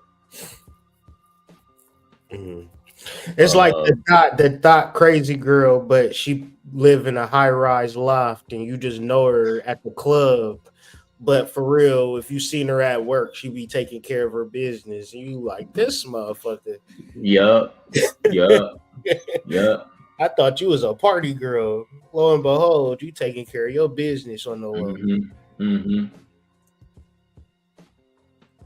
Mhm. It's like the thought crazy girl, but she live in a high rise loft, and you just know her at the club. But for real, if you seen her at work, she be taking care of her business. And you like, this motherfucker. Yup. I thought you was a party girl. Lo and behold, you taking care of your business on the low.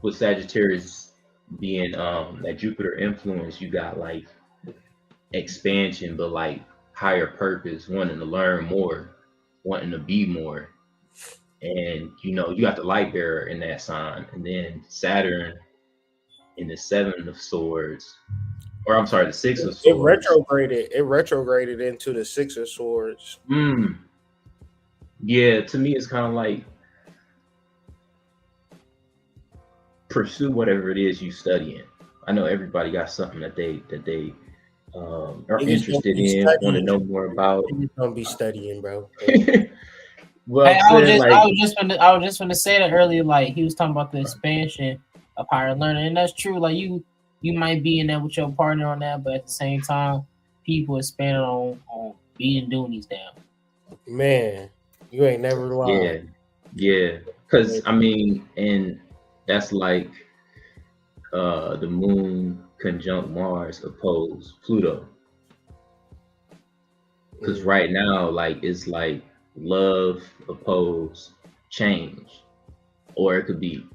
With Sagittarius being that Jupiter influence, you got like expansion, but like higher purpose, wanting to learn more, wanting to be more. And you know, you got the light bearer in that sign, and then Saturn in the Seven of Swords, or I'm sorry, the Six of Swords. It retrograded into the Six of Swords. Yeah, to me it's kind of like pursue whatever it is you studying. I know everybody got something that they are interested in, want to know more about. You're gonna be studying, bro. Well, hey, I was just gonna say that earlier. Like, he was talking about the expansion of higher learning, and that's true. Like, you might be in there with your partner on that, but at the same time, people expanding on beating Doonies down. Man, you ain't never lied. Yeah. Because I mean, and that's like the moon conjunct Mars opposed Pluto. Because right now, like, it's like love opposed change, or it could be,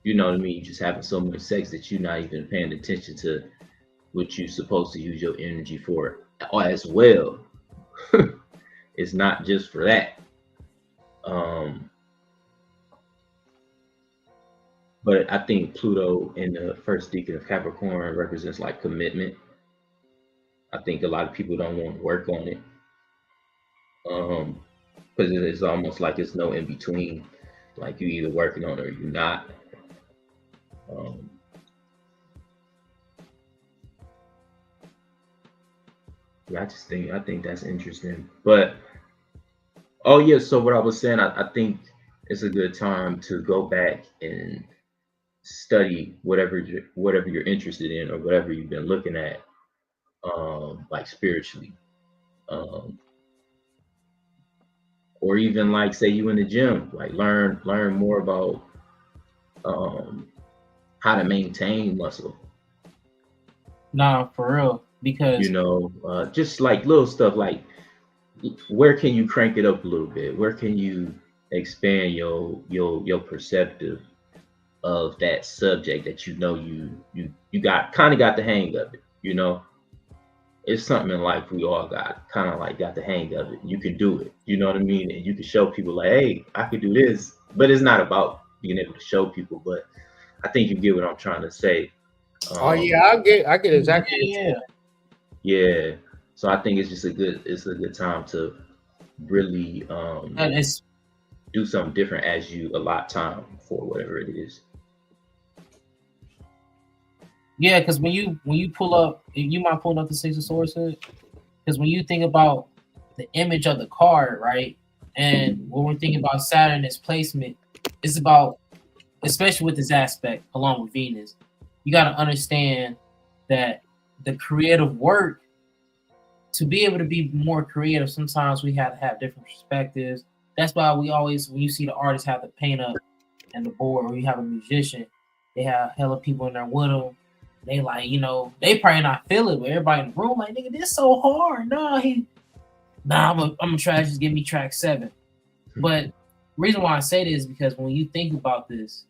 you know what I mean, just having so much sex that you're not even paying attention to what you're supposed to use your energy for as well. It's not just for that. But I think Pluto in the first decan of Capricorn represents like commitment. I think a lot of people don't want to work on it. Because it's almost like it's no in between. Like, you either working on it or you're not. Yeah, I think that's interesting. But oh yeah, so what I was saying, I think it's a good time to go back and study whatever you're interested in or whatever you've been looking at, like spiritually. Or even like, say you in the gym, like learn more about how to maintain muscle. Nah, for real, because you know, just like little stuff, like where can you crank it up a little bit? Where can you expand your perceptive of that subject that you know you got the hang of it, you know? It's something in life we all got the hang of it. You can do it, you know what I mean? And you can show people like, hey, I could do this. But it's not about being able to show people, but I think you get what I'm trying to say. I get exactly. Yeah. So I think it's just a good time to really do something different as you allot time for whatever it is. Yeah, because when you pull up, you might pull up the Six of Swords, because when you think about the image of the card, right, and when we're thinking about Saturn, its placement, it's about, especially with this aspect along with Venus, you got to understand that the creative work, to be able to be more creative, sometimes we have to have different perspectives. That's why we always, when you see the artists have the paint up and the board, or you have a musician, they have hella people in there with them. They like, you know, they probably not feel it, but everybody in the room like, nigga, this so hard. I'm gonna try to just give me track 7. But the reason why I say this is because when you think about this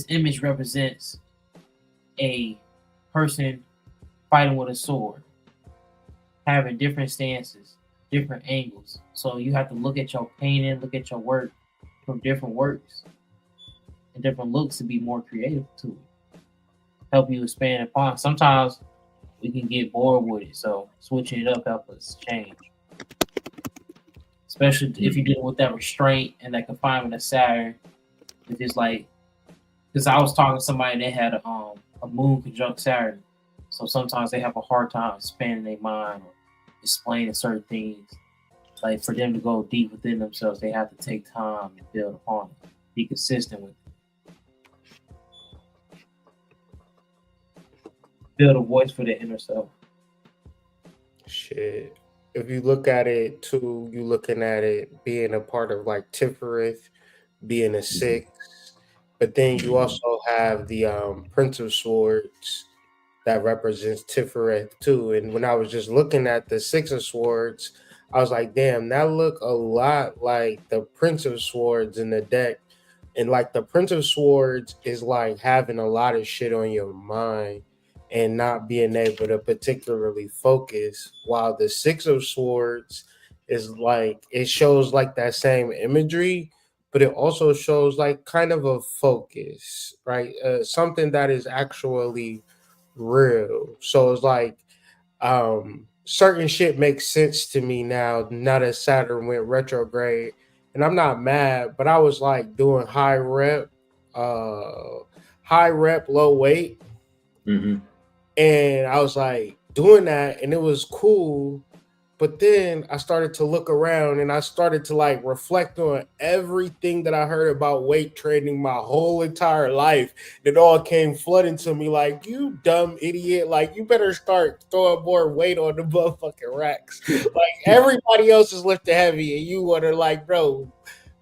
image represents a person fighting with a sword, having different stances, different angles. So you have to look at your painting, look at your work from different works and different looks to be more creative to it. Help you expand upon. Sometimes we can get bored with it. So switching it up helps us change. Especially if you're dealing with that restraint and that confinement of Saturn. If it's like, because I was talking to somebody and they had a moon conjunct Saturn, so sometimes they have a hard time expanding their mind or explaining certain things. Like for them to go deep within themselves, they have to take time and build upon it, be consistent with it, build a voice for their inner self. Shit. If you look at it too, you looking at it being a part of like Tifereth, being a six, but then you also have the Prince of Swords that represents Tifereth too. And when I was just looking at the Six of Swords, I was like, damn, that look a lot like the Prince of Swords in the deck. And like the Prince of Swords is like having a lot of shit on your mind and not being able to particularly focus, while the Six of Swords is like, it shows like that same imagery, but it also shows like kind of a focus, right? Something that is actually real. So it's like certain shit makes sense to me now that Saturn went retrograde. And I'm not mad, but I was like doing high rep, low weight. And I was like doing that and it was cool. But then I started to look around and I started to like reflect on everything that I heard about weight training my whole entire life. It all came flooding to me like, you dumb idiot. Like, you better start throwing more weight on the motherfucking racks. Like, everybody else is lifting heavy and you want to like, bro,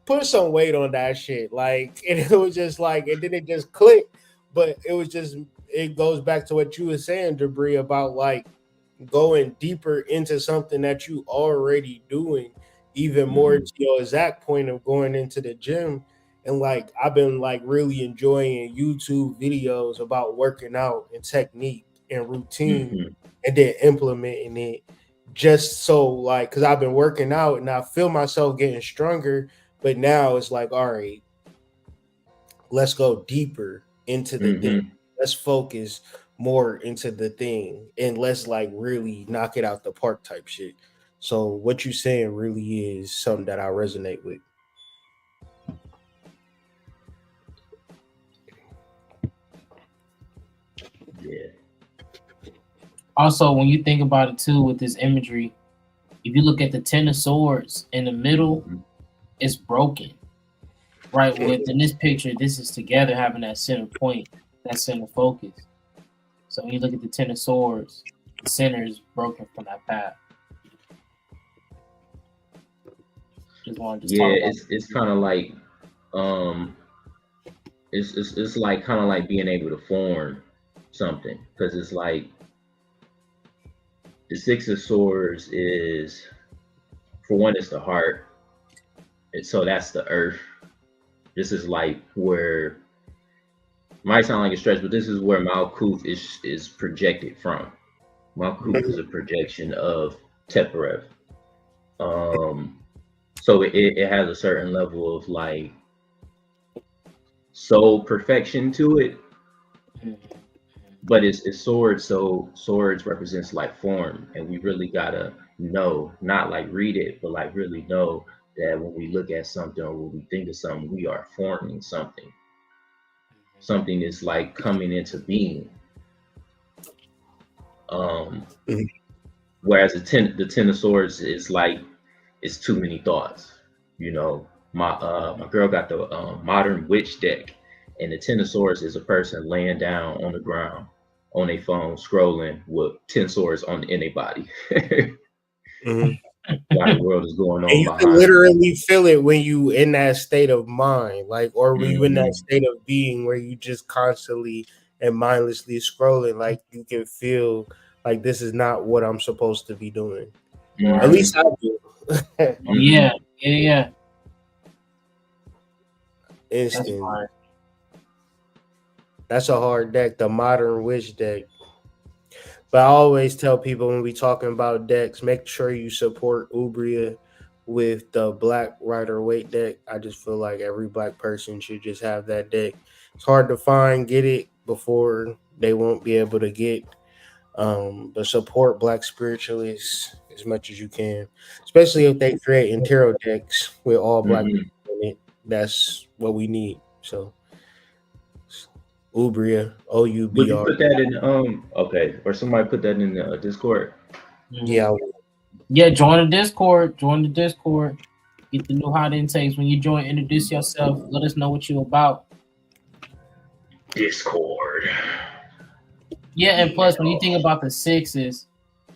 put some weight on that shit. Like, and it was just like, and then it just clicked. But it was just, it goes back to what you were saying, Debris, about like, going deeper into something that you already doing, even more to your exact point of going into the gym. And like I've been like really enjoying YouTube videos about working out and technique and routine and then implementing it, just so like, because I've been working out and I feel myself getting stronger, but now it's like, all right, let's go deeper into the thing. Let's focus more into the thing and let's like really knock it out the park type shit. So what you saying really is something that I resonate with. Yeah. Also, when you think about it too, with this imagery, if you look at the Ten of Swords in the middle, it's broken. Right, within this picture, this is together having that center point, that center focus. So when you look at the Ten of Swords, the center is broken from that path. Just wanted to talk about it's kind of like it's like kind of like being able to form something, because it's like the Six of Swords is, for one, it's the heart, and so that's the earth. This is like where, might sound like a stretch, but this is where Malkuth is projected from. Malkuth is a projection of Tifereth. So it has a certain level of like soul perfection to it, but it's swords. So swords represents like form, and we really gotta know, not like read it, but like really know that when we look at something or when we think of something, we are forming something. Something is like coming into being. Whereas the Ten of Swords is like, it's too many thoughts. You know, my girl got the Modern Witch deck, and the Ten of Swords is a person laying down on the ground on a phone scrolling with 10 swords in their body. While the world is going on, and you can literally feel it when you in that state of mind, like, or when you in that state of being where you just constantly and mindlessly scrolling, like you can feel like this is not what I'm supposed to be doing. At least I do. Yeah. Instant. That's a hard deck, the Modern Witch deck. But I always tell people when we talking about decks, make sure you support Ubria with the Black Rider-Waite deck. I just feel like every black person should just have that deck. It's hard to find, get it before they won't be able to get But support Black spiritualists as much as you can, especially if they create tarot decks with all Black Mhm. people in it. That's what we need. So Ubria, Would you OUBR. put that in okay, or somebody put that in the Discord? Yeah, Yeah, join the Discord. Join the Discord. Get the new hot intakes. When you join, introduce yourself. Let us know what you're about. Discord. Yeah, and plus when you think about the sixes,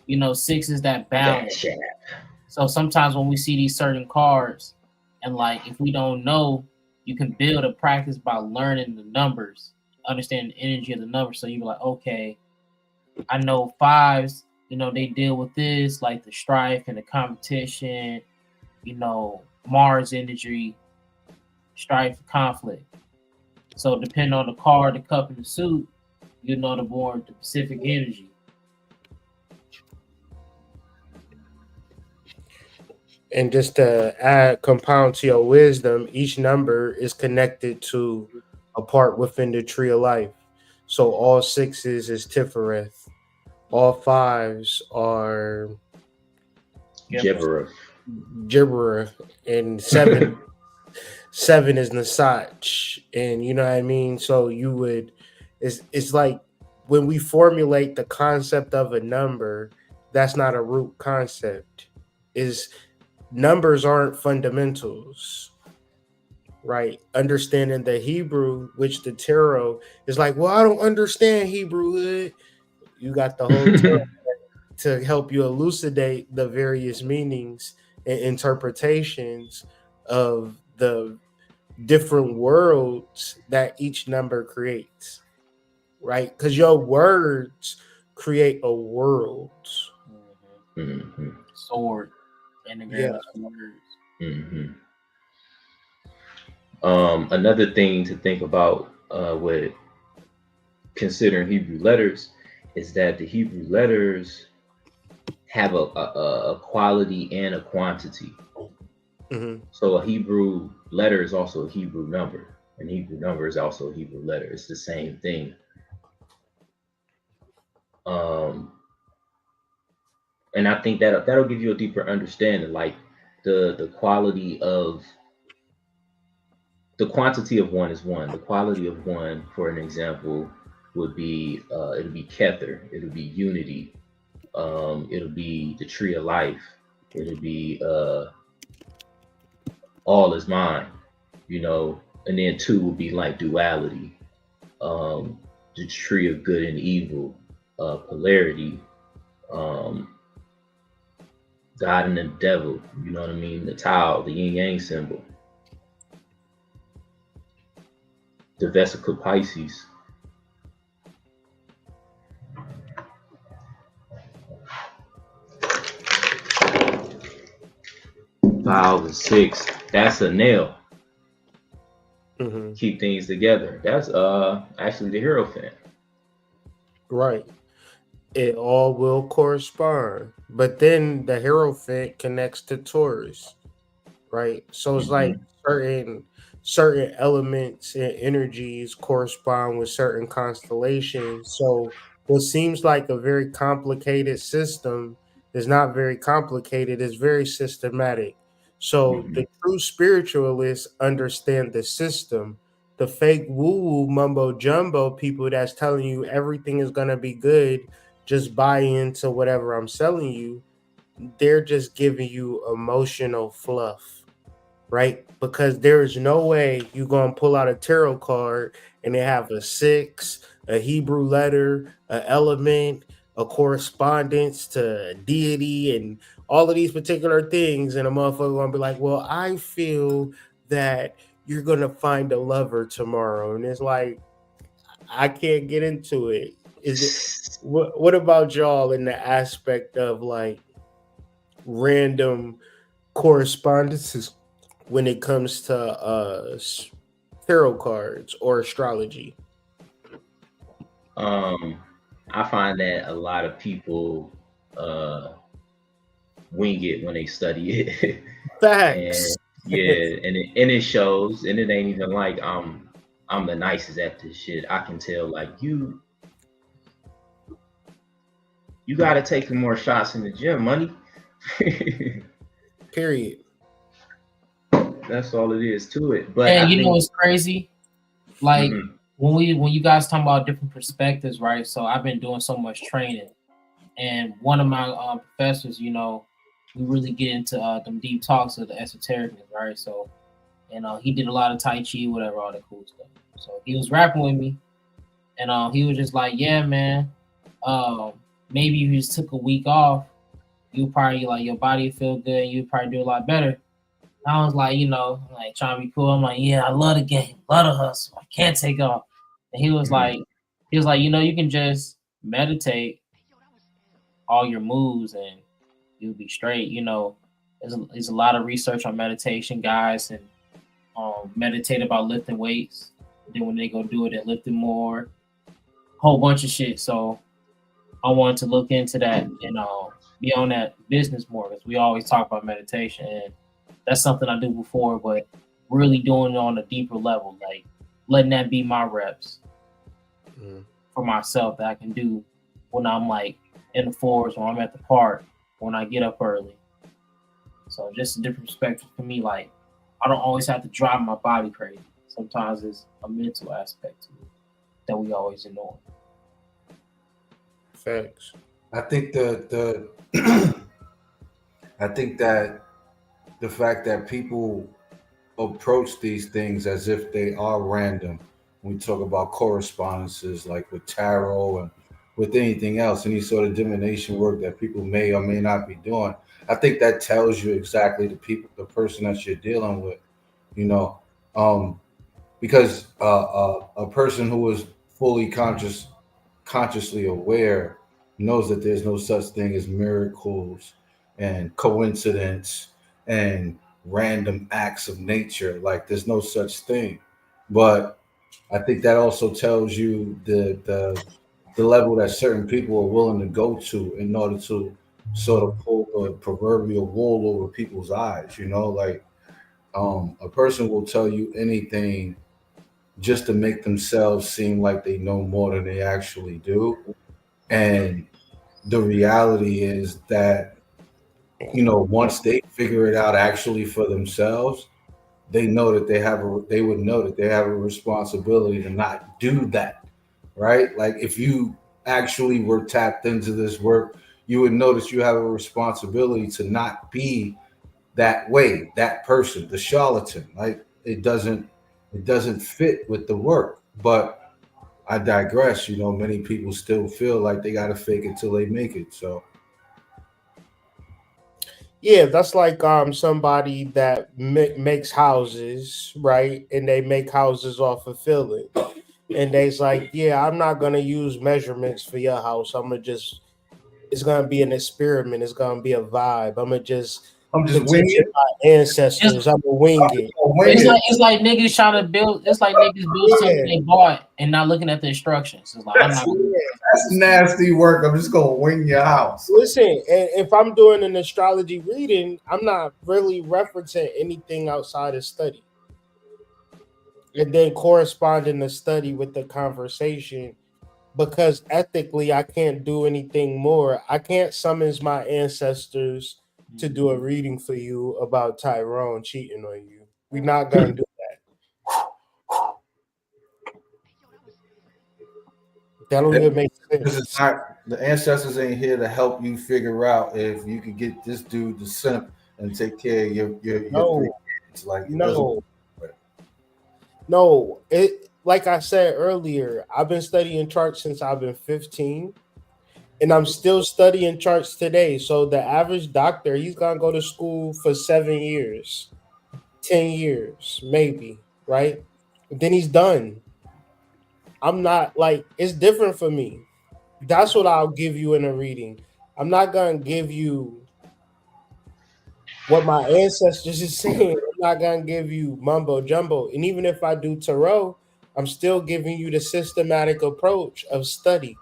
you know, six is that balance. That chat. So sometimes when we see these certain cards, and like if we don't know, you can build a practice by learning the numbers, understanding the energy of the numbers. So you be like, okay, I know fives, you know, they deal with this, like the strife and the competition, you know, Mars energy, strife, conflict. So depending on the card, the cup, and the suit, you know the Pacific energy. and just to add compound to your wisdom, each number is connected to a part within the tree of life. So all sixes is Tifereth, all fives are Gibber. Gibbereth, and seven is Nasach, and you know what I mean. So you would, it's like when we formulate the concept of a number, that's not a root concept. Is numbers aren't fundamentals, right? Understanding the Hebrew, which the tarot is like, well, I don't understand Hebrew. You got the whole tarot to help you elucidate the various meanings and interpretations of the different worlds that each number creates, right? Because your words create a world. Mm-hmm. Sword. Anagram is words. Mm-hmm. Another thing to think about with considering Hebrew letters is that the Hebrew letters have a quality and a quantity. Mm-hmm. So a Hebrew letter is also a Hebrew number, and Hebrew number is also a Hebrew letter. It's the same thing. And I think that'll give you a deeper understanding, like the quality of the quantity of one is one. The quality of one, for an example, would be it'll be Kether, it'll be unity, it'll be the tree of life, it'll be all is mine, you know, and then two will be like duality, the tree of good and evil, polarity, God and the devil, you know what I mean? The Tao, the yin yang symbol, the vesica Pisces. Five and six, that's a nail. Mm-hmm. Keep things together. That's actually the Hierophant. Right. It all will correspond. But then the Hierophant connects to Taurus, right? So it's like certain elements and energies correspond with certain constellations. So what seems like a very complicated system is not very complicated, it's very systematic. So the true spiritualists understand the system. The fake woo-woo mumbo jumbo people that's telling you everything is gonna be good, just buy into whatever I'm selling you. They're just giving you emotional fluff, right? Because there is no way you're going to pull out a tarot card and they have a six, a Hebrew letter, an element, a correspondence to a deity, and all of these particular things. And a motherfucker going to be like, well, I feel that you're going to find a lover tomorrow. And it's like, I can't get into it. Is it what about y'all in the aspect of like random correspondences when it comes to tarot cards or astrology? I find that a lot of people wing it when they study it. Facts. And it shows, and it ain't even like I'm the nicest at this shit. I can tell like you you got to take some more shots in the gym, money. Period. That's all it is to it. But And I you know think, what's crazy? Like mhm, when you guys talking about different perspectives, right? So I've been doing so much training, and one of my professors, you know, we really get into them deep talks of the esotericness, right? So, and he did a lot of Tai Chi, whatever, all that cool stuff. So he was rapping with me, and he was just like, "Yeah, man, maybe if you just took a week off, you probably like your body feel good, and you probably do a lot better." I was like, you know, like trying to be cool. I'm like, yeah, I love the game, love the hustle. I can't take off. And mhm. he was like, you know, you can just meditate all your moves and you'll be straight. You know, there's a lot of research on meditation, guys, and meditate about lifting weights. Then when they go do it, they lift it more. Whole bunch of shit. So I wanted to look into that and be on that business more because we always talk about meditation and that's something I do before, but really doing it on a deeper level, like letting that be my reps for myself that I can do when I'm like in the forest, when I'm at the park, when I get up early. So just a different perspective for me. Like I don't always have to drive my body crazy. Sometimes it's a mental aspect to it that we always ignore. Facts. I think the I think that the fact that people approach these things as if they are random. When we talk about correspondences, like with tarot and with anything else, any sort of divination work that people may or may not be doing, I think that tells you exactly the person that you're dealing with. You know, um, because a person who is fully consciously aware knows that there's no such thing as miracles and coincidence and random acts of nature. Like there's no such thing. But I think that also tells you the level that certain people are willing to go to in order to sort of pull the proverbial wool over people's eyes. You know, like a person will tell you anything just to make themselves seem like they know more than they actually do. And the reality is that, you know, once they figure it out actually for themselves, they would know that they have a responsibility to not do that, right? Like if you actually were tapped into this work, you would notice you have a responsibility to not be that way, that person, the charlatan. Like it doesn't fit with the work. But I digress. You know, many people still feel like they got to fake it till they make it. So Yeah, that's like somebody that makes houses, right? And they make houses off of feeling. And they's like, yeah, I'm not gonna use measurements for your house. I'm gonna just it's gonna be an experiment. It's gonna be a vibe. I'm gonna just I'm just petition winging. my ancestors. I'm gonna wing it. It's Winging. like niggas trying to build. It's like niggas build something Yeah, they bought and not looking at the instructions. It's like I'm That's not gonna yeah. that's nasty work. I'm just gonna wing your house. Listen, and if I'm doing an astrology reading, I'm not really referencing anything outside of study. And then corresponding the study with the conversation because ethically I can't do anything more. I can't summons my ancestors to do a reading for you about Tyrone cheating on you. We're not gonna do that. Don't even make This is sense. not the ancestors ain't here to help you figure out if you could get this dude to simp and take care of your three No, kids. Like it doesn't. no, no. It like I said earlier, I've been studying charts since I've been 15. And I'm still studying charts today. So the average doctor, he's gonna go to school for 7 years, 10 years, maybe, right? Then he's done. I'm not like it's different for me. That's what I'll give you in a reading. I'm not gonna give you what my ancestors is saying. I'm not gonna give you mumbo jumbo. And even if I do tarot, I'm still giving you the systematic approach of study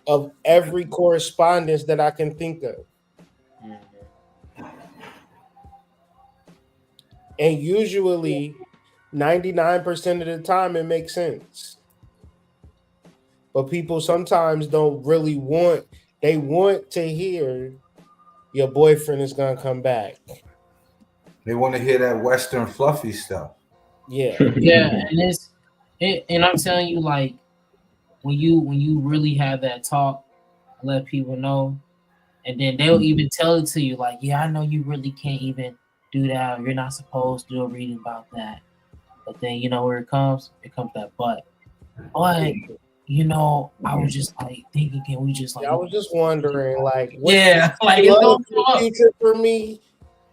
of every correspondence that I can think of. And usually 99% of the time it makes sense. But people sometimes don't really want they want to hear your boyfriend is gonna come back. They want to hear that Western fluffy stuff. Yeah. Yeah, and I'm telling you, like when you really have that talk, let people know, and then they'll even tell it to you, like, yeah, I know you really can't even do that. Or you're not supposed to do a reading about that. But then you know where it comes that but. But you know, I was just like thinking, can we just like? I was just wondering, like, Yeah, like it's love gonna the come up. future for me.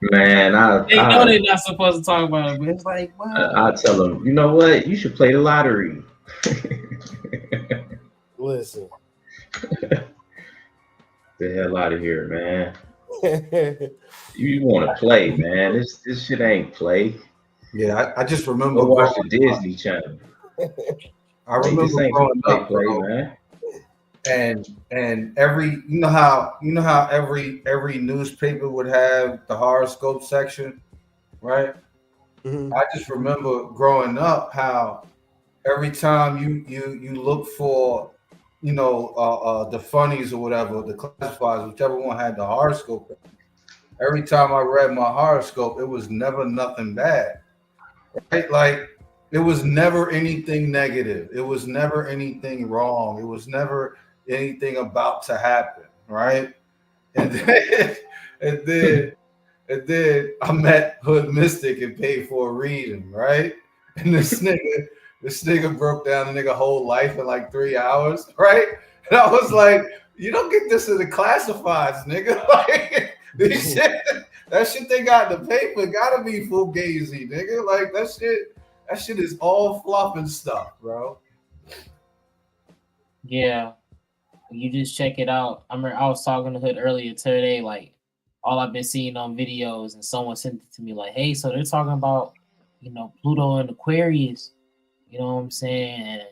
Man, They know they're not supposed to talk about it, but it's like, wow. I tell them, you know what? You should play the lottery. Listen. The hell out of here, man. You want to play, man. This shit ain't play. Yeah, I just remember Go watch the Disney Channel. I remember growing up, play, bro, man. And every you know how every newspaper would have the horoscope section, right? Mhm. I just remember growing up how every time you look for the funnies or whatever, the classifieds, whichever one had the horoscope. Every time I read my horoscope, it was never nothing bad, right? Like it was never anything negative. It was never anything wrong. It was never anything about to happen, right? And then I met Hood Mystic and paid for a reading, right? And this nigga broke down the nigga whole life in like 3 hours, right? And I was like, you don't get this in the classifieds, nigga. Like this shit, that shit they got in the paper gotta be fugazi, nigga. Like that shit is all fluff and stuff, bro. Yeah, you just check it out. I remember I was talking to Hood earlier today, like all I've been seeing on videos, and someone sent it to me like, hey, so they're talking about, Pluto and Aquarius. You know what I'm saying? And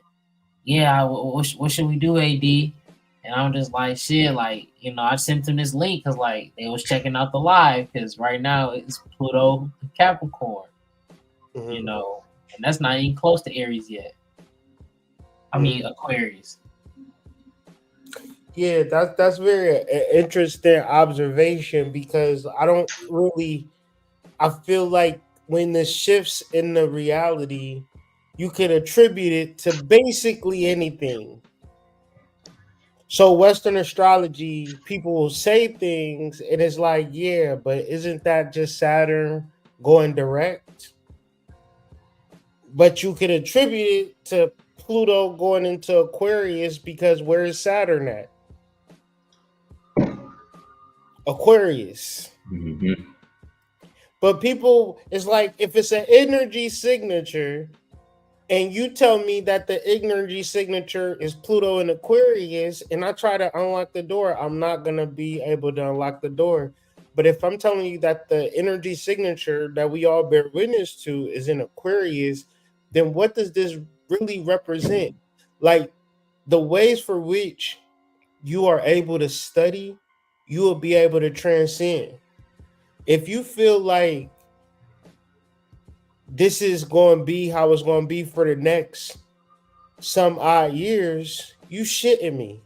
yeah, what should we do, AD? And I'm just like, shit, like, I sent them this link because like they was checking out the live because right now it's Pluto and Capricorn, Mhm. And that's not even close to Aries yet. I mean Aquarius. Yeah, that's very interesting observation because I feel like when the shifts in the reality, you can attribute it to basically anything. So Western astrology, people will say things and it's like, yeah, but isn't that just Saturn going direct? But you can attribute it to Pluto going into Aquarius because where is Saturn at? Aquarius. Mm-hmm. But people, it's like if it's an energy signature and you tell me that the energy signature is Pluto and Aquarius and I try to unlock the door, I'm not going to be able to unlock the door. But if I'm telling you that the energy signature that we all bear witness to is in Aquarius, then what does this really represent? Like the ways for which you are able to study, you will be able to transcend. If you feel like this is going to be how it's going to be for the next some odd years, you shitting me.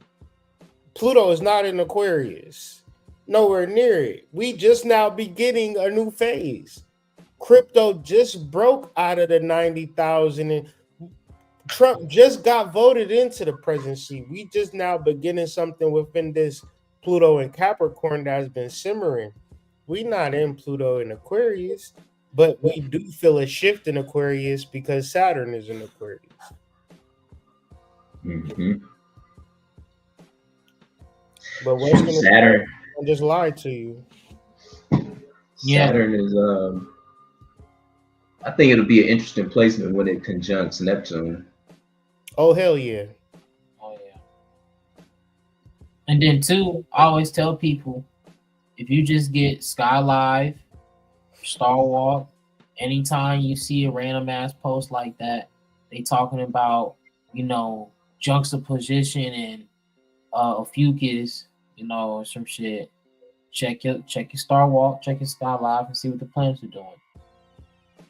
Pluto is not in Aquarius. Nowhere near it. We just now beginning a new phase. Crypto just broke out of the 90,000 and Trump just got voted into the presidency. We just now beginning something within this Pluto and Capricorn that has been simmering. We're not in Pluto and Aquarius, but we do feel a shift in Aquarius because Saturn is in Aquarius. Mm-hmm. But Western Saturn just lied to you. Saturn is I think it'll be an interesting placement when it conjuncts Neptune. Oh hell yeah. Oh yeah. And then too, I always tell people, if you just get Sky Live, Star Walk, anytime you see a random ass post like that, they talking about, juxtaposition and a fucus, or some shit. Check your Star Walk, check your Sky Live, and see what the planets are doing.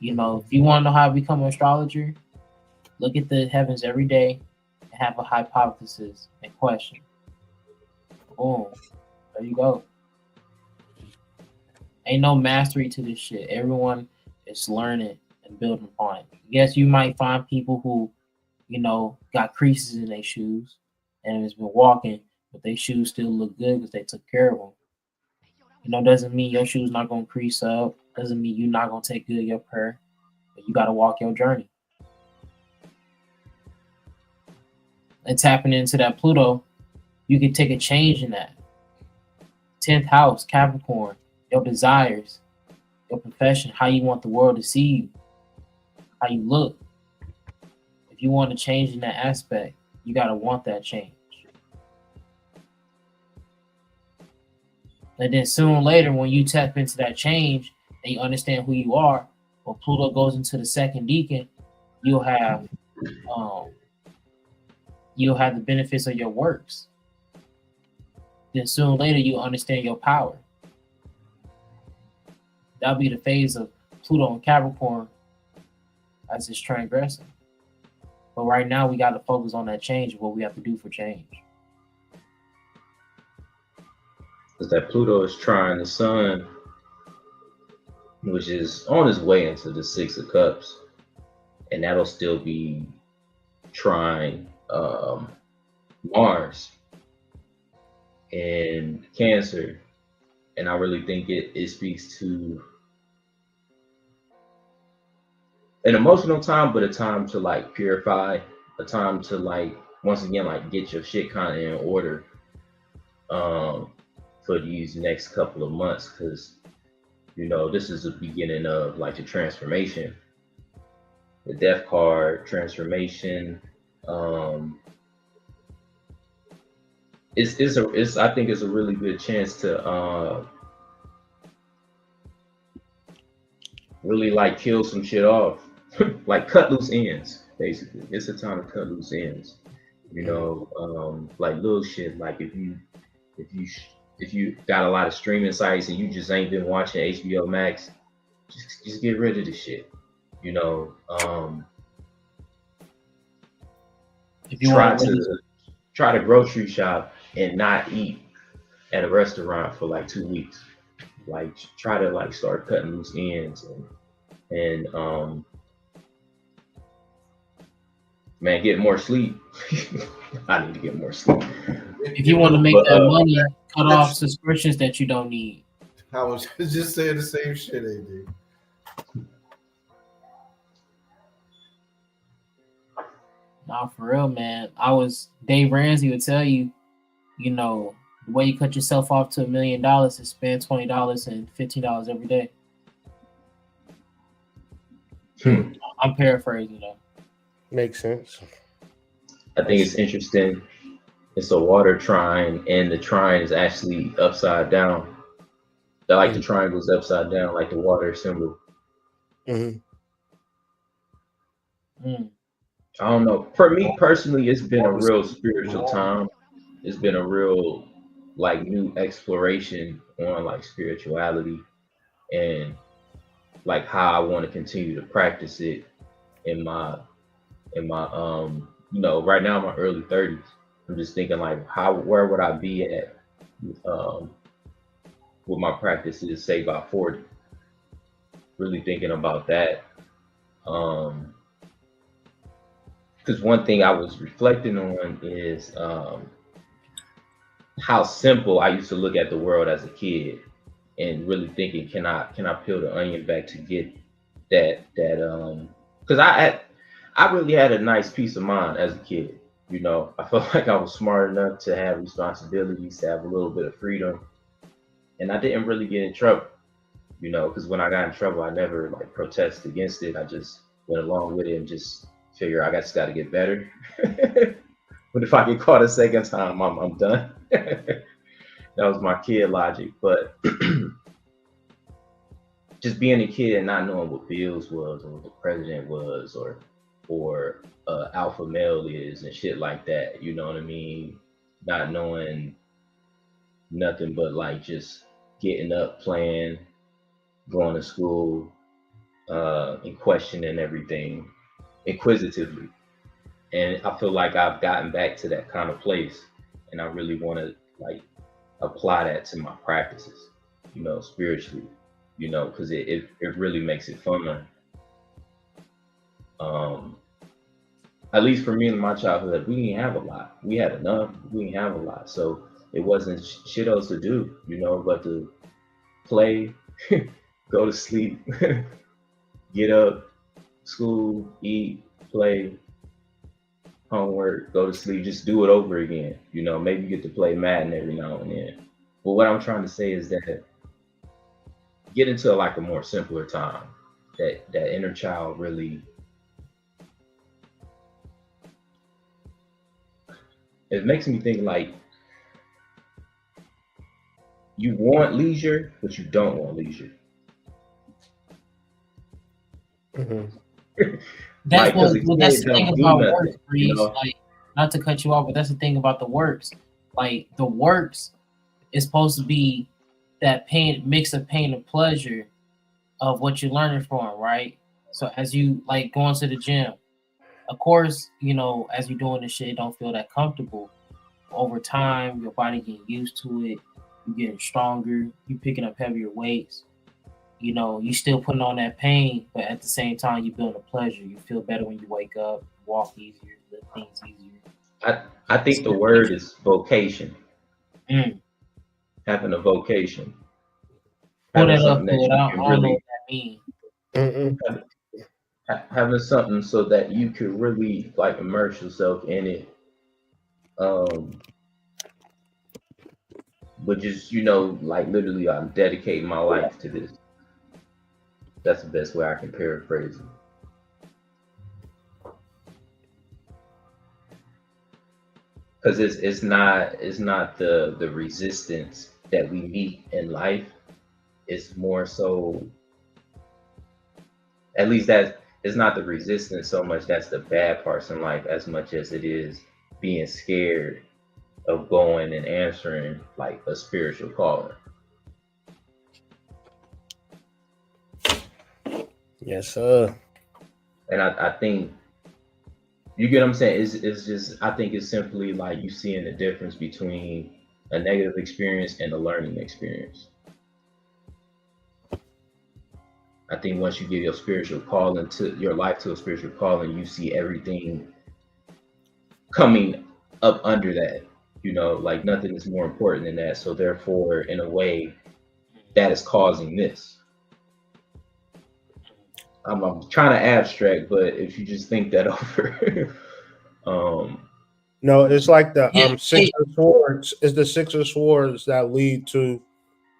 If you want to know how to become an astrologer, look at the heavens every day and have a hypothesis and question. Boom. There you go. Ain't no mastery to this shit. Everyone is learning and building upon it. Yes, you might find people who, got creases in their shoes and has been walking, but their shoes still look good because they took care of them. Doesn't mean your shoes not gonna crease up. Doesn't mean you're not gonna take good of your pair. But you gotta walk your journey. And tapping into that Pluto, you can take a change in that. 10th house, Capricorn, your desires, your profession, how you want the world to see you, how you look. If you want to change in that aspect, you got to want that change. And then sooner or later, when you tap into that change and you understand who you are, when Pluto goes into the second decan, you'll have the benefits of your works. Then sooner or later, you understand your power. That'll be the phase of Pluto and Capricorn as it's transgressing. But right now, we got to focus on that change, what we have to do for change. Because that Pluto is trying the Sun, which is on his way into the Six of Cups, and that'll still be trying Mars and Cancer. And I really think it speaks to an emotional time, but a time to like purify, a time to like once again like get your shit kind of in order for these next couple of months, because this is the beginning of like the transformation, the Death card transformation. It's I think it's a really good chance to really like kill some shit off. Like cut loose ends, basically. It's a time to cut loose ends. Like little shit. Like if you got a lot of streaming sites and you just ain't been watching HBO Max, just get rid of the shit. If you try to grocery shop and not eat at a restaurant for like 2 weeks. Like try to like start cutting loose ends and man, get more sleep. I need to get more sleep. If you want to make that money, cut off subscriptions that you don't need. I was just saying the same shit, AD. Nah, for real, man. Dave Ramsey would tell you, the way you cut yourself off to $1 million is spend $20 and $15 every day. I'm paraphrasing though. Makes sense. I think it's interesting. It's a water trine, and the trine is actually upside down. The triangle's upside down, like the water symbol. Mm-hmm. I don't know. For me personally, it's been a real spiritual time. It's been a real like new exploration on like spirituality and like how I want to continue to practice it in my right now in my early 30s. I'm just thinking like where would I be at with my practices say by 40. Really thinking about that. Because one thing I was reflecting on is how simple I used to look at the world as a kid, and really thinking, can I peel the onion back to get that because I really had a nice peace of mind as a kid. I felt like I was smart enough to have responsibilities, to have a little bit of freedom, and I didn't really get in trouble. Because when I got in trouble, I never like protested against it. I just went along with it and just figure I just got to get better. But if I get caught a second time, I'm done. That was my kid logic. But just being a kid and not knowing what bills was, or what the president was, or alpha male is and shit like that. You know what I mean? Not knowing nothing but like just getting up, playing, going to school, and questioning everything inquisitively. And I feel like I've gotten back to that kind of place, and I really want to like apply that to my practices, you know, spiritually, you know, because it really makes it fun. At least for me in my childhood, we didn't have a lot. We had enough, we didn't have a lot. So it wasn't shit else to do, you know, but to play, go to sleep, get up, school, eat, play, homework, go to sleep, just do it over again. You know, maybe you get to play Madden every now and then. But what I'm trying to say is that get into like a more simpler time. That inner child really, it makes me think like you want leisure, but you don't want leisure. That's Like, 'cause what that's kids the thing don't do about nothing, works, you Breeze. know? Like, not to cut you off, but that's the thing about the works. Like the works is supposed to be that pain mix of pain and pleasure of what you're learning from, right? So as you like going to the gym, of course, you know, as you're doing this shit, it don't feel that comfortable. Over time, your body getting used to it, you getting stronger, you picking up heavier weights. You know, you still putting on that pain, but at the same time, you building a pleasure. You feel better when you wake up, walk easier, lift things easier. I think the word is vocation. Mm. Having a vocation. Pull Having that up, something that Floyd. you I can don't know really what that means. having something so that you could really like immerse yourself in it. But just, you know, like literally I'm dedicating my life to this. That's the best way I can paraphrase it. Because it's not the resistance that we meet in life. It's more so, at least that it's not the resistance so much that's the bad parts in life as much as it is being scared of going and answering like a spiritual calling. Yes, sir. And I think you get what I'm saying. It's just, I think it's simply like you seeing the difference between a negative experience and a learning experience. I think once you give your spiritual calling to your life to a spiritual calling, you see everything coming up under that. You know, like nothing is more important than that. So therefore, in a way, that is causing this. I'm trying to abstract, but if you just think that over, No, it's like the Yeah, six of swords. It's the six of swords that lead to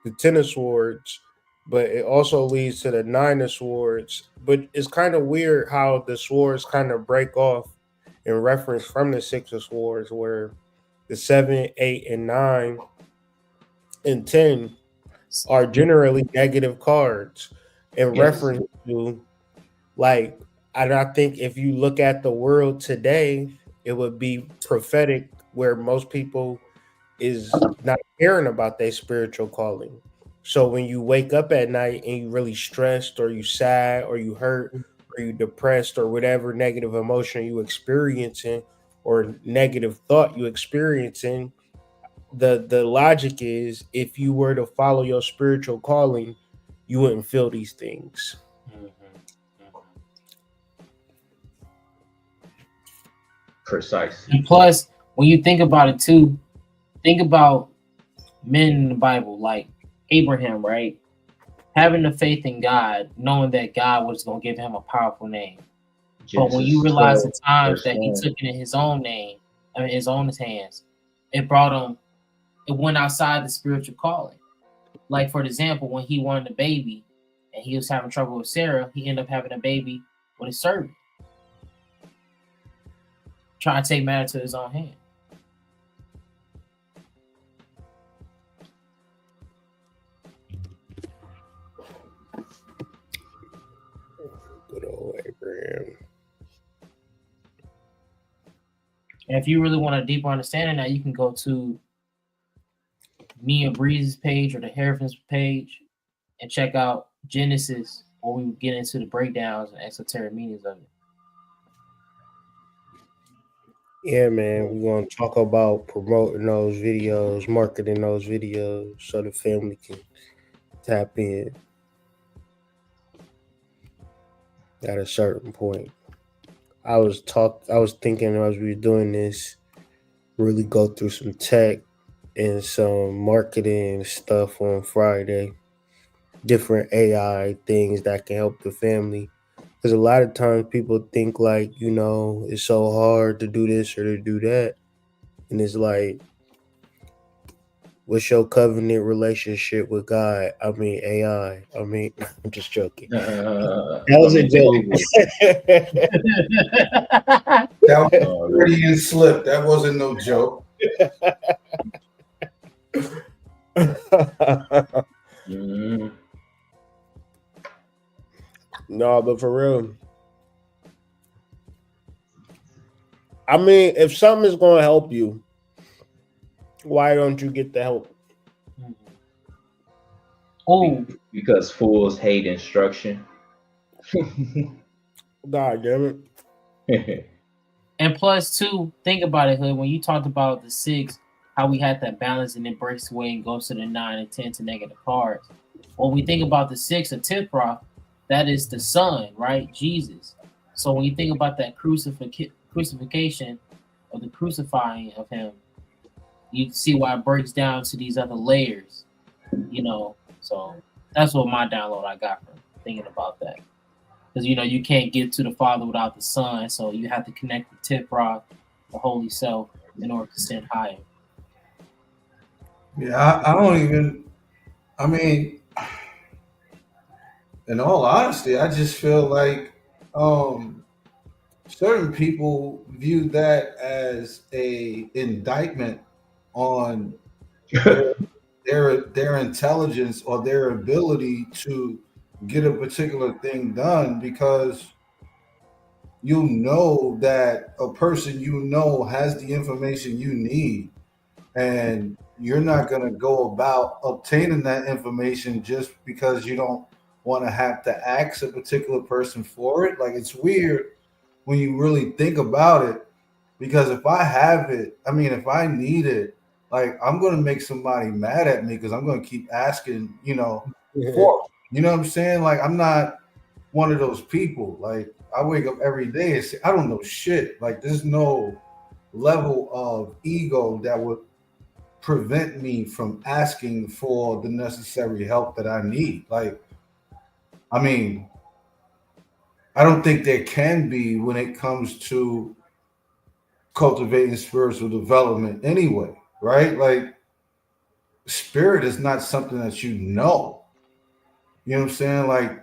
the ten of swords, but it also leads to the nine of swords. But it's kind of weird how the swords kind of break off in reference from the six of swords, where the 7, 8, and 9 and 10 are generally negative cards in yes, reference to, like, and I think if you look at the world today, it would be prophetic, where most people is not caring about their spiritual calling. So when you wake up at night and you really stressed, or you sad, or you hurt, or you depressed, or whatever negative emotion you experiencing, or negative thought you experiencing, the logic is, if you were to follow your spiritual calling, you wouldn't feel these things. precisely. And plus, when you think about it too, think about men in the Bible, like Abraham, right? Having the faith in God, knowing that God was going to give him a powerful name. But when you Genesis realize 12, the times verse that he 1. took it in his own name, I mean his own hands, it brought him, it went outside the spiritual calling. Like for example, when he wanted a baby and he was having trouble with Sarah, he ended up having a baby with a servant, trying to take matter to his own hand. Good old Abraham. And if you really want a deeper understanding, now you can go to me and Breeze's page or the Hereford's page and check out Genesis, where we get into the breakdowns and esoteric meanings of it. Yeah, man, we're gonna talk about promoting those videos, marketing those videos, so the family can tap in at a certain point. I was thinking as we were doing this, really go through some tech and some marketing stuff on Friday, different AI things that can help the family. Because a lot of times people think like, it's so hard to do this or to do that. And it's like, what's your covenant relationship with God? I mean, AI. I mean, I'm just joking. That was a I'm joke. That was Oh, Freudian slip. That wasn't no joke. mhm. No, but for real. I mean, if something is going to help you, why don't you get the help? Oh, Because fools hate instruction. God damn it. and plus two, think about it, Hood. When you talked about the 6, how we had that balance and it breaks away and goes to the 9 and 10 to negative cards. When we think about the 6 of Tiphra, that is the Son, right? Jesus. So when you think about that crucifixion or the crucifying of him, you see why it breaks down to these other layers, So that's what my download I got from thinking about that. Because you can't get to the Father without the Son, so you have to connect the Tiphra, the Holy Self, in order to send higher. Yeah, I don't even. I mean, in all honesty, I just feel like certain people view that as a indictment on their intelligence or their ability to get a particular thing done, because you know that a person has the information you need, and you're not going to go about obtaining that information just because you don't want to have to ask a particular person for it. Like, it's weird when you really think about it, because if I have it, I mean, if I need it, like, I'm going to make somebody mad at me because I'm going to keep asking, for it. You know what I'm saying? Like, I'm not one of those people. Like, I wake up every day and say, I don't know shit. Like, there's no level of ego that would prevent me from asking for the necessary help that I need. Like, I mean, I don't think there can be when it comes to cultivating spiritual development anyway, right? Like, spirit is not something that you know. You know what I'm saying? Like,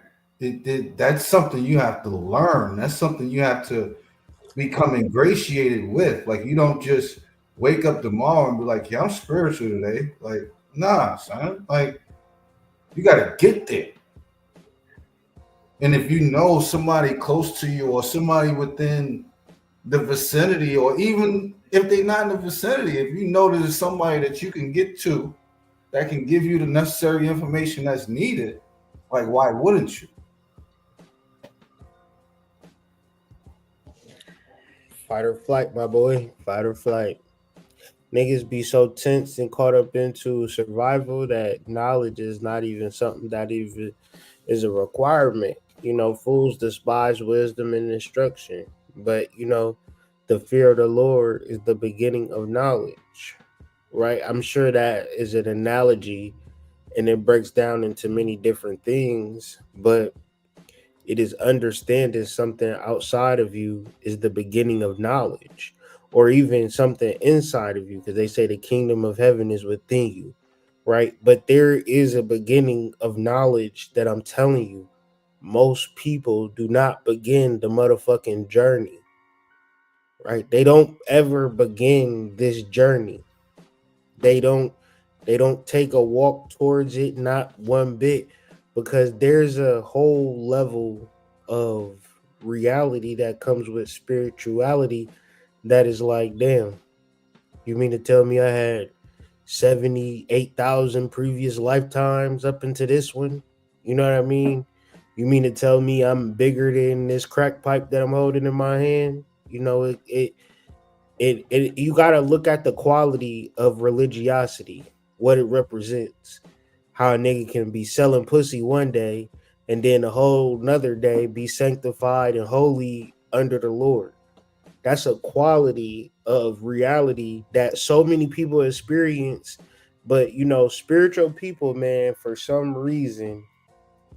that's something you have to learn. That's something you have to become ingratiated with. Like, you don't just wake up tomorrow and be like, yeah, I'm spiritual today. Like, nah, son. Like, you got to get there. And if you know somebody close to you or somebody within the vicinity, or even if they're not in the vicinity, if you know there's somebody that you can get to that can give you the necessary information that's needed, like, why wouldn't you? Fight or flight, my boy. Fight or flight. Niggas be so tense and caught up into survival that knowledge is not even something that even is a requirement. Fools despise wisdom and instruction. But, the fear of the Lord is the beginning of knowledge, right? I'm sure that is an analogy and it breaks down into many different things, but it is understanding something outside of you is the beginning of knowledge, or even something inside of you, because they say the kingdom of heaven is within you, right? But there is a beginning of knowledge that I'm telling you, most people do not begin the motherfucking journey, right? They don't ever begin this journey. They don't take a walk towards it, not one bit, because there's a whole level of reality that comes with spirituality that is like, damn, you mean to tell me I had 78,000 previous lifetimes up into this one? You know what I mean? You mean to tell me I'm bigger than this crack pipe that I'm holding in my hand? you got to look at the quality of religiosity, what it represents. How a nigga can be selling pussy one day and then a whole another day be sanctified and holy under the Lord. That's a quality of reality that so many people experience. But you know, spiritual people, man, for some reason,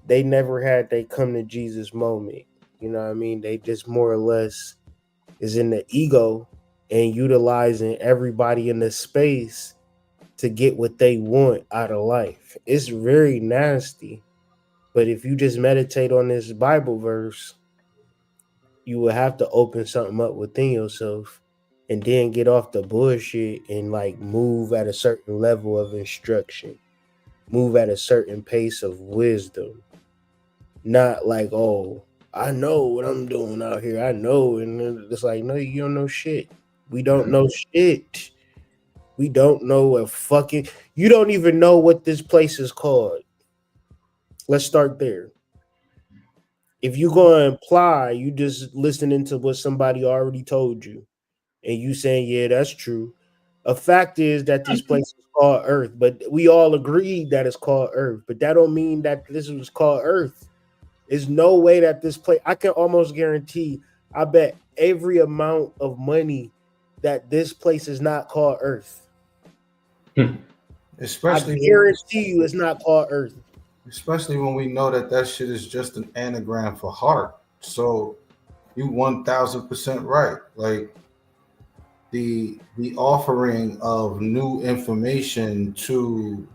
they never had they come to Jesus moment. You know what I mean? They just more or less is in the ego and utilizing everybody in the space to get what they want out of life. It's very nasty. But if you just meditate on this Bible verse, you will have to open something up within yourself and then get off the bullshit and like move at a certain level of instruction, move at a certain pace of wisdom. Not like, oh, I know what I'm doing out here. I know. And then it's like, no, you don't know shit. We don't know shit. We don't know a fucking, you don't even know what this place is called. Let's start there. If you go and imply, you just listening to what somebody already told you, and you saying, yeah, that's true. A fact is that this place is called Earth, but we all agreed that it's called Earth. But that don't mean that this was called Earth. There's no way that this place, I can almost guarantee, I bet every amount of money that this place is not called Earth. Especially, I guarantee you it's not called Earth. Especially when we know that that shit is just an anagram for heart. So you 1000% right. Like the offering of new information to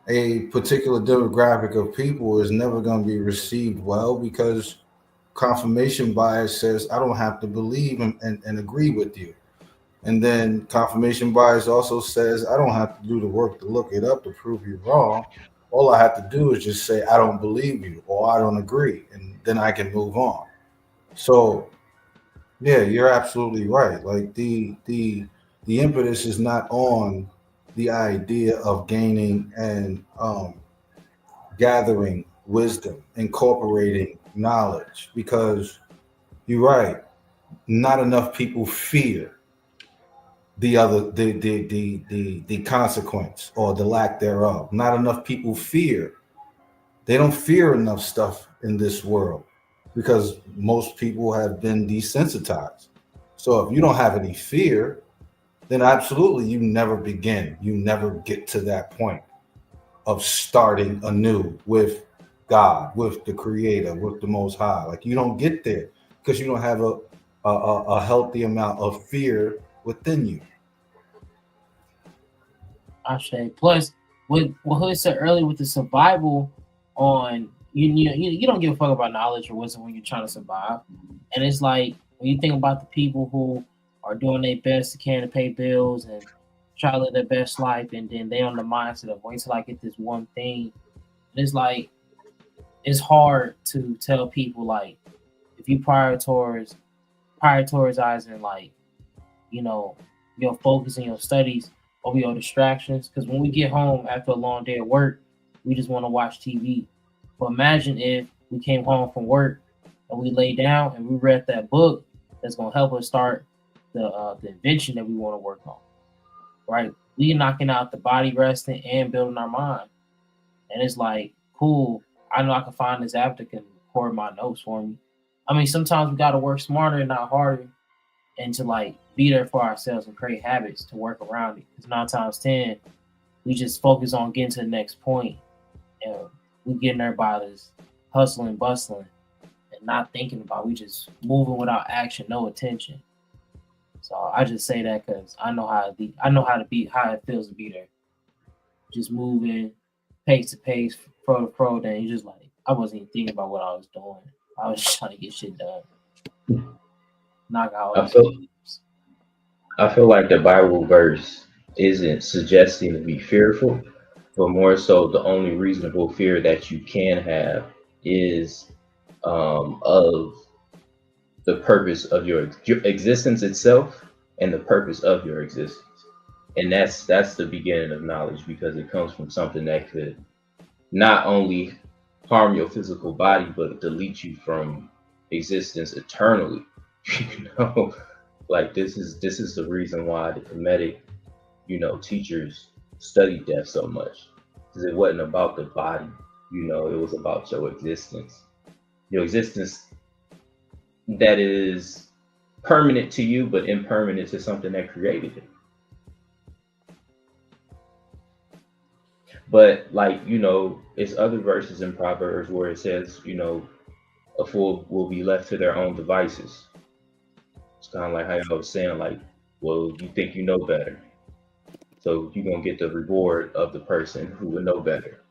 a particular demographic of people is never going to be received well, because confirmation bias says I don't have to believe and agree with you. And then confirmation bias also says I don't have to do the work to look it up to prove you wrong. All I have to do is just say I don't believe you or I don't agree, and then I can move on. So yeah, you're absolutely right. Like the impetus is not on the idea of gaining and gathering wisdom, incorporating knowledge, because you're right. Not enough people fear the consequence or the lack thereof. Not enough people fear. They don't fear enough stuff in this world because most people have been desensitized. So if you don't have any fear, then absolutely you never begin. You never get to that point of starting anew with God, with the Creator, with the Most High. Like you don't get there because you don't have a healthy amount of fear within you. I say. Plus, with what Hood said earlier with the survival on you don't give a fuck about knowledge or wisdom when you're trying to survive. And it's like when you think about the people who are doing their best to pay bills and try to live their best life, and then they on the mindset of wait till I get this one thing. And it's like it's hard to tell people like if you prioritizing like your focus and your studies over your distractions, because when we get home after a long day of work, we just want to watch TV. But imagine if we came home from work and we lay down and we read that book that's going to help us start the invention that we want to work on, right? We knocking out the body resting and building our mind. And it's like, cool, I know I can find this app that can record my notes for me. I mean, sometimes we got to work smarter and not harder, and to like be there for ourselves and create habits to work around it. Because 9 times 10, we just focus on getting to the next point, and we getting there by this hustling, bustling, and not thinking about. We just moving without action, no attention. So I just say that because I know how to be. I know how it feels to be there. Just moving, pace to pace, pro to pro. Then you just like I wasn't even thinking about what I was doing. I was just trying to get shit done. Knock out. I feel like the Bible verse isn't suggesting to be fearful, but more so the only reasonable fear that you can have is of the purpose of your existence itself and the purpose of your existence. And that's the beginning of knowledge, because it comes from something that could not only harm your physical body, but delete you from existence eternally. Like this is the reason why the Kemetic, teachers studied death so much. Because it wasn't about the body, it was about your existence. Your existence that is permanent to you, but impermanent to something that created it. But it's other verses in Proverbs where it says, a fool will be left to their own devices. It's kind of like how I was saying, like, well, you think you know better. So you're going to get the reward of the person who would know better.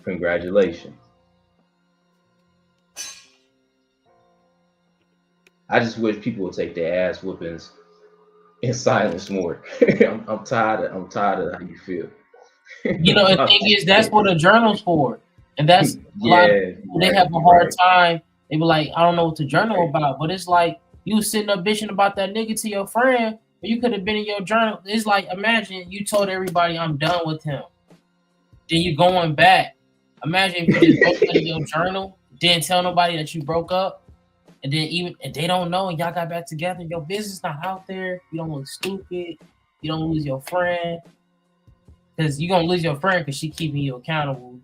Congratulations. I just wish people would take their ass whoopings in silence more. I'm tired of how you feel. The thing is, that's what a journal's for. And that's a lot of people, they have a hard time. They be like, I don't know what to journal about. But it's like, you sitting up bitching about that nigga to your friend, but you could have been in your journal. It's like, imagine you told everybody I'm done with him. Then you going back. Imagine if you just broke out of your journal, didn't tell nobody that you broke up, and then and they don't know, and y'all got back together. Your business not out there. You don't look stupid. You don't lose your friend. Because you're going to lose your friend because she keeping you accountable.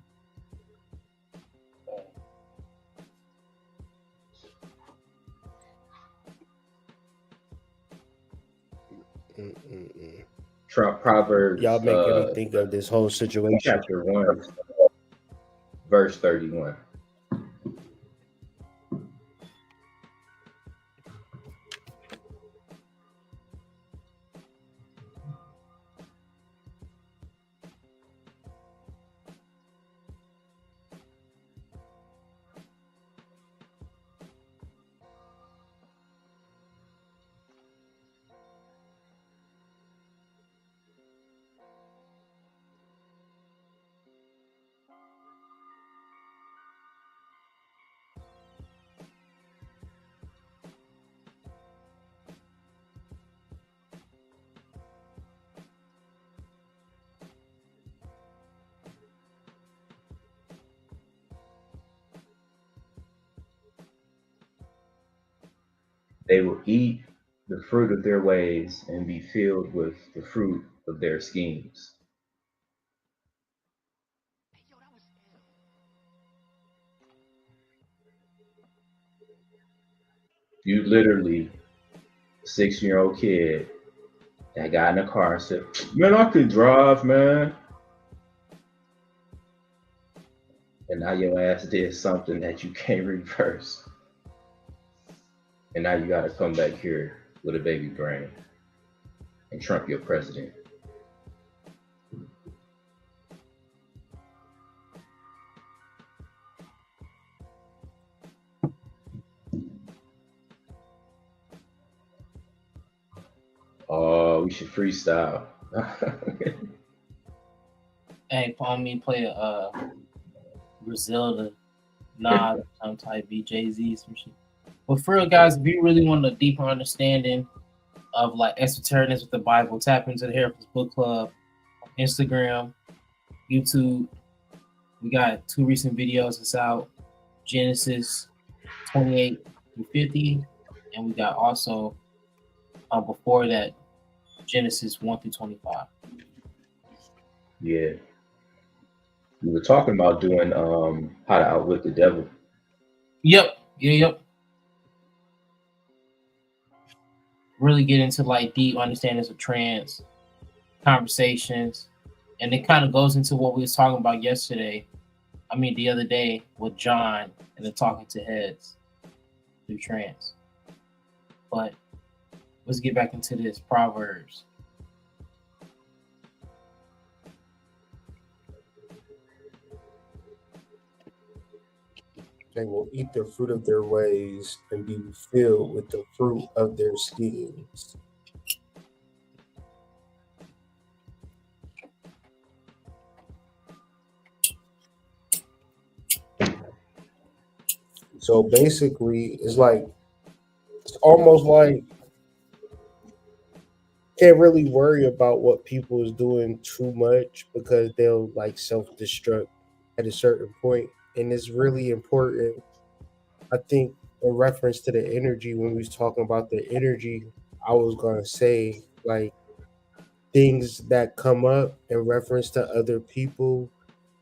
Proverbs. Y'all making me think of this whole situation. Chapter 1, verse 31. They will eat the fruit of their ways and be filled with the fruit of their schemes. You literally, 6-year-old kid that got in a car and said, man, I could drive, man. And now your ass did something that you can't reverse. And now you got to come back here with a baby brain and Trump your president. Oh, we should freestyle. Hey, play a Griselda, Nas, some type BJZ, some shit. But for real, guys, if you really want a deeper understanding of like esotericness with the Bible, tap into the Heretics Book Club, Instagram, YouTube. We got 2 recent videos that's out, Genesis 28 through 50, and we got also before that Genesis 1 through 25. Yeah. We were talking about doing how to outwit the devil. Yep. Really get into like deep understandings of trance conversations, and it kind of goes into what we was talking about the other day with John and the Talking to Heads through trance. But let's get back into this Proverbs. They will eat the fruit of their ways and be filled with the fruit of their schemes. So basically, it's almost like can't really worry about what people is doing too much because they'll like self-destruct at a certain point. And it's really important, I think, in reference to the energy, when we was talking about the energy, I was gonna say like things that come up in reference to other people,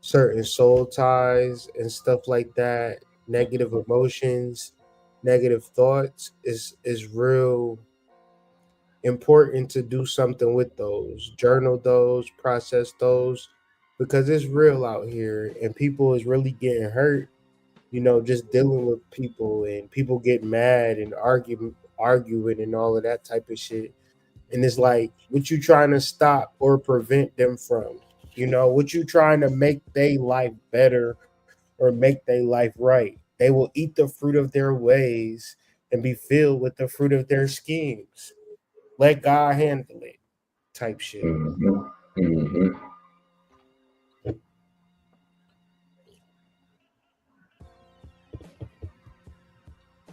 certain soul ties and stuff like that, negative emotions, negative thoughts is real important to do something with those, journal those, process those, because it's real out here and people is really getting hurt, just dealing with people and people get mad and arguing and all of that type of shit. And it's like, what you trying to stop or prevent them from? What you trying to make their life better or make their life right? They will eat the fruit of their ways and be filled with the fruit of their schemes. Let God handle it, type shit. Mhm. Mhm.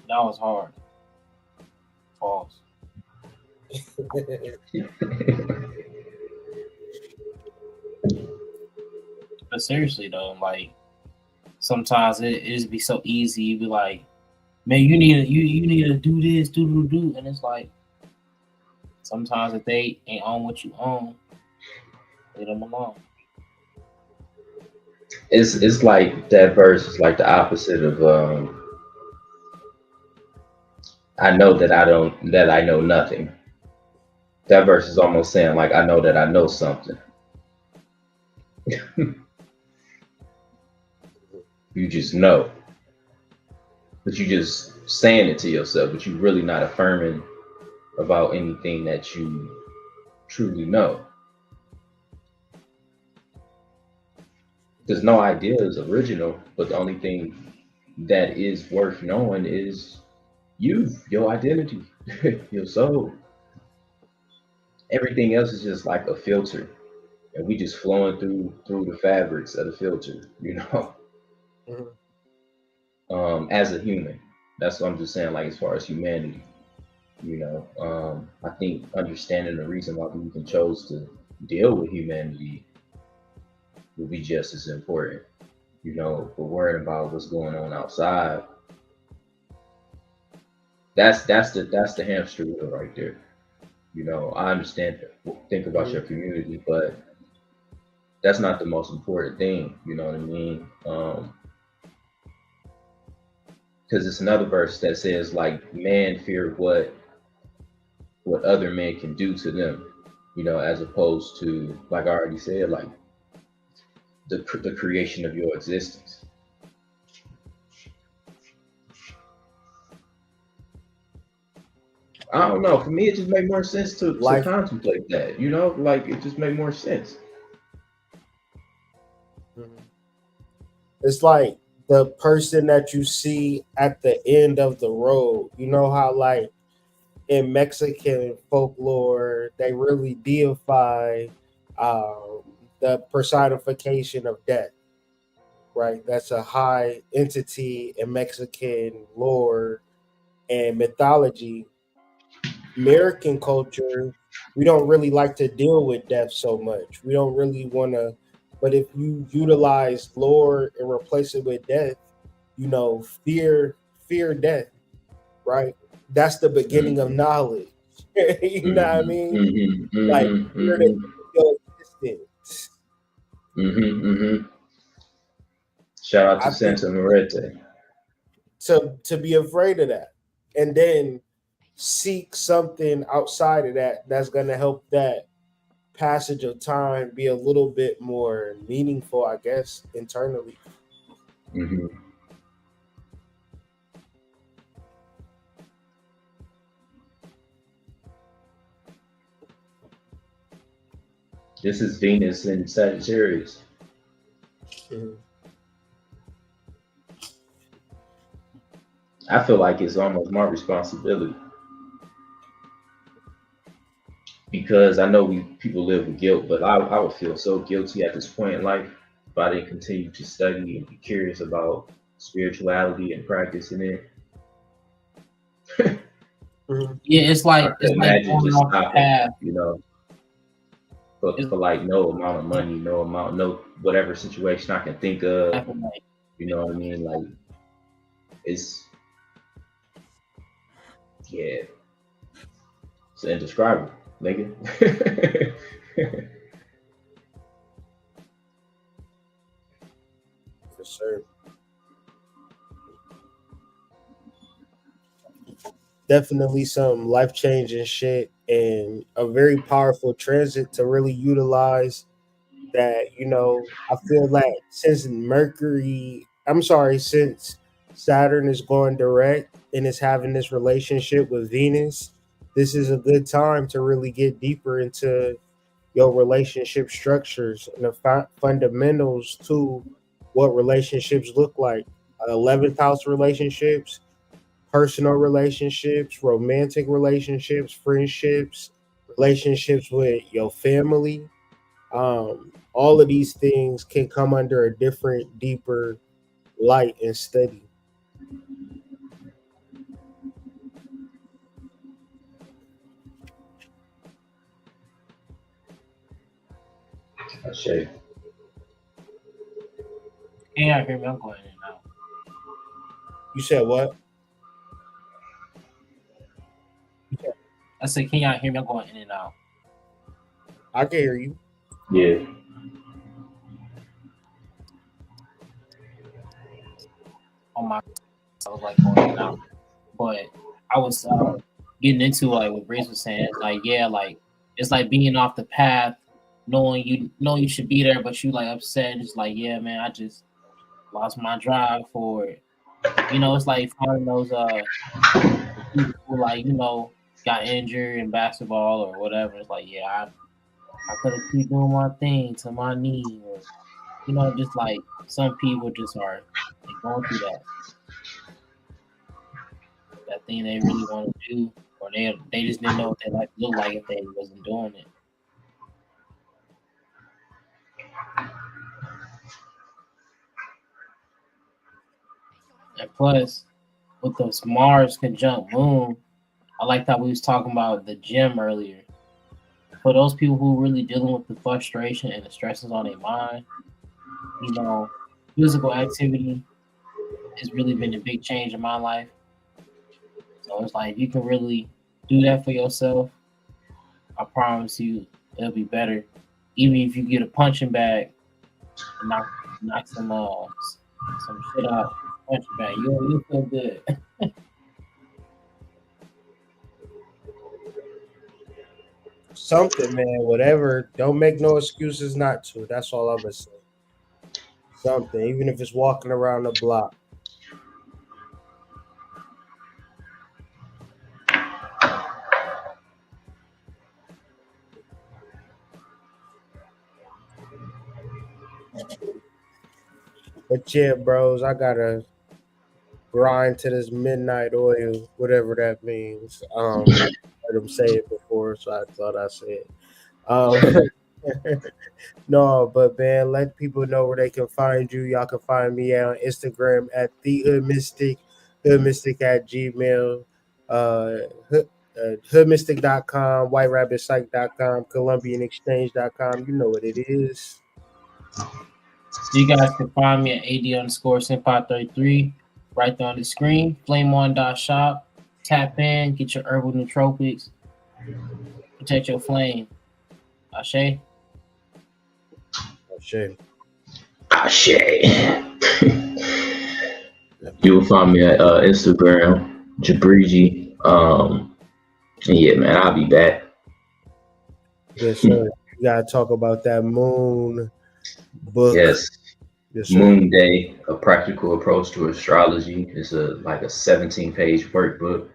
That was hard. Pause. But seriously though, like sometimes it just be so easy. You be like, man, you need to do this, do, and it's like sometimes if they ain't on what you own, leave them alone. It's like that verse is like the opposite of I know that I know nothing. That verse is almost saying like I know that I know something. You just know. But you just saying it to yourself, but you really not affirming about anything that you truly know. Because no idea is original, but the only thing that is worth knowing is your identity, your soul. Everything else is just like a filter, and we just flowing through the fabrics of the filter, as a human. That's what I'm just saying, like as far as humanity, I think understanding the reason why we even chose to deal with humanity will be just as important. But worrying about what's going on outside, that's the hamster wheel right there. I understand think about your community, but that's not the most important thing. You know what I mean? Because it's another verse that says like man fear what other men can do to them, as opposed to, like I already said, like the creation of your existence. I don't know. For me, it just made more sense to contemplate that. Like it just made more sense. It's like the person that you see at the end of the road. You know how, like, in Mexican folklore, they really deify the personification of death, right? That's a high entity in Mexican lore and mythology. American culture, we don't really like to deal with death so much. We don't really want to, but if you utilize lore and replace it with death, fear death, right? That's the beginning of knowledge. You know what I mean? Like fear your existence. Shout out to Santa Muerte. To be afraid of that, and then seek something outside of that that's going to help that passage of time be a little bit more meaningful, I guess, internally. This is Venus in Sagittarius. I feel like it's almost my responsibility, because I know people live with guilt, but I would feel so guilty at this point in life if I didn't continue to study and be curious about spirituality and practicing it. Yeah, it's like imagine going just off the stopping, path. For like no amount of money, no whatever situation I can think of. You know what I mean? Like it's Yeah, it's indescribable, nigga. For sure. Definitely some life changing shit and a very powerful transit to really utilize that, I feel like since Saturn is going direct and is having this relationship with Venus, this is a good time to really get deeper into your relationship structures and the fundamentals to what relationships look like. 11th house relationships, personal relationships, romantic relationships, friendships, relationships with your family. All of these things can come under a different, deeper light and study. I say, Can y'all hear me? I'm going in and out. You said what? I said, can y'all hear me? I'm going in and out. I can hear you. yeah. On my, I was like going in and out, but I was getting into like what Grace was saying. It's like, yeah, like it's like being off the path, knowing you should be there, but you like upset. It's like, yeah, man, I just lost my drive for it. It's like finding those people who like got injured in basketball or whatever. It's like, yeah, I could have keep doing my thing to my knee, or just like some people just are going through that thing they really want to do, or they just didn't know what their life looked like if they wasn't doing it. And plus, with the Mars conjunct Moon, I like that we was talking about the gym earlier. For those people who really dealing with the frustration and the stresses on their mind, physical activity has really been a big change in my life. So it's like if you can really do that for yourself, I promise you it'll be better. Even if you get a punching bag and knock some shit out, punching bag, you'll feel good. Something, man, whatever. Don't make no excuses not to. That's all I'm gonna say. Something, even if it's walking around the block. But yeah, bros, I gotta grind to this midnight oil, whatever that means. Heard him say it before, so I thought I said it. No, but man, let people know where they can find you. Y'all can find me on Instagram at the Hood Mystic, Hood Mystic at Gmail, hoodmystic.com, whiterabbitpsych.com, columbianexchange.com. You know what it is. You guys can find me at AD_Senpai33 right there on the screen. Flame1.shop. Tap in, get your herbal nootropics, protect your flame. Ashe. You will find me at Instagram, Jabriji. And yeah, man, I'll be back. Yes, sir. You gotta talk about that moon book. Yes. Yes, sir. Moon Day, A Practical Approach to Astrology. It's a 17-page workbook.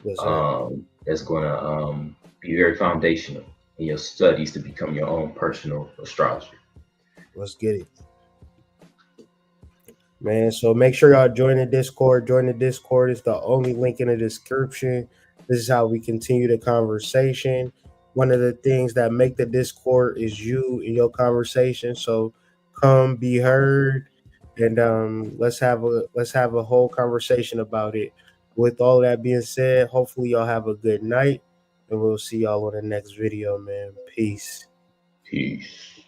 Yes, sir. That's gonna be very foundational in your studies to become your own personal astrologer. Let's get it, man. So make sure y'all join the Discord. Join the Discord. It's the only link in the description. This is how we continue the conversation. One of the things that make the Discord is you and your conversation. So come be heard, and let's have a whole conversation about it. With all that being said, hopefully y'all have a good night, and we'll see y'all on the next video, man. Peace. Peace.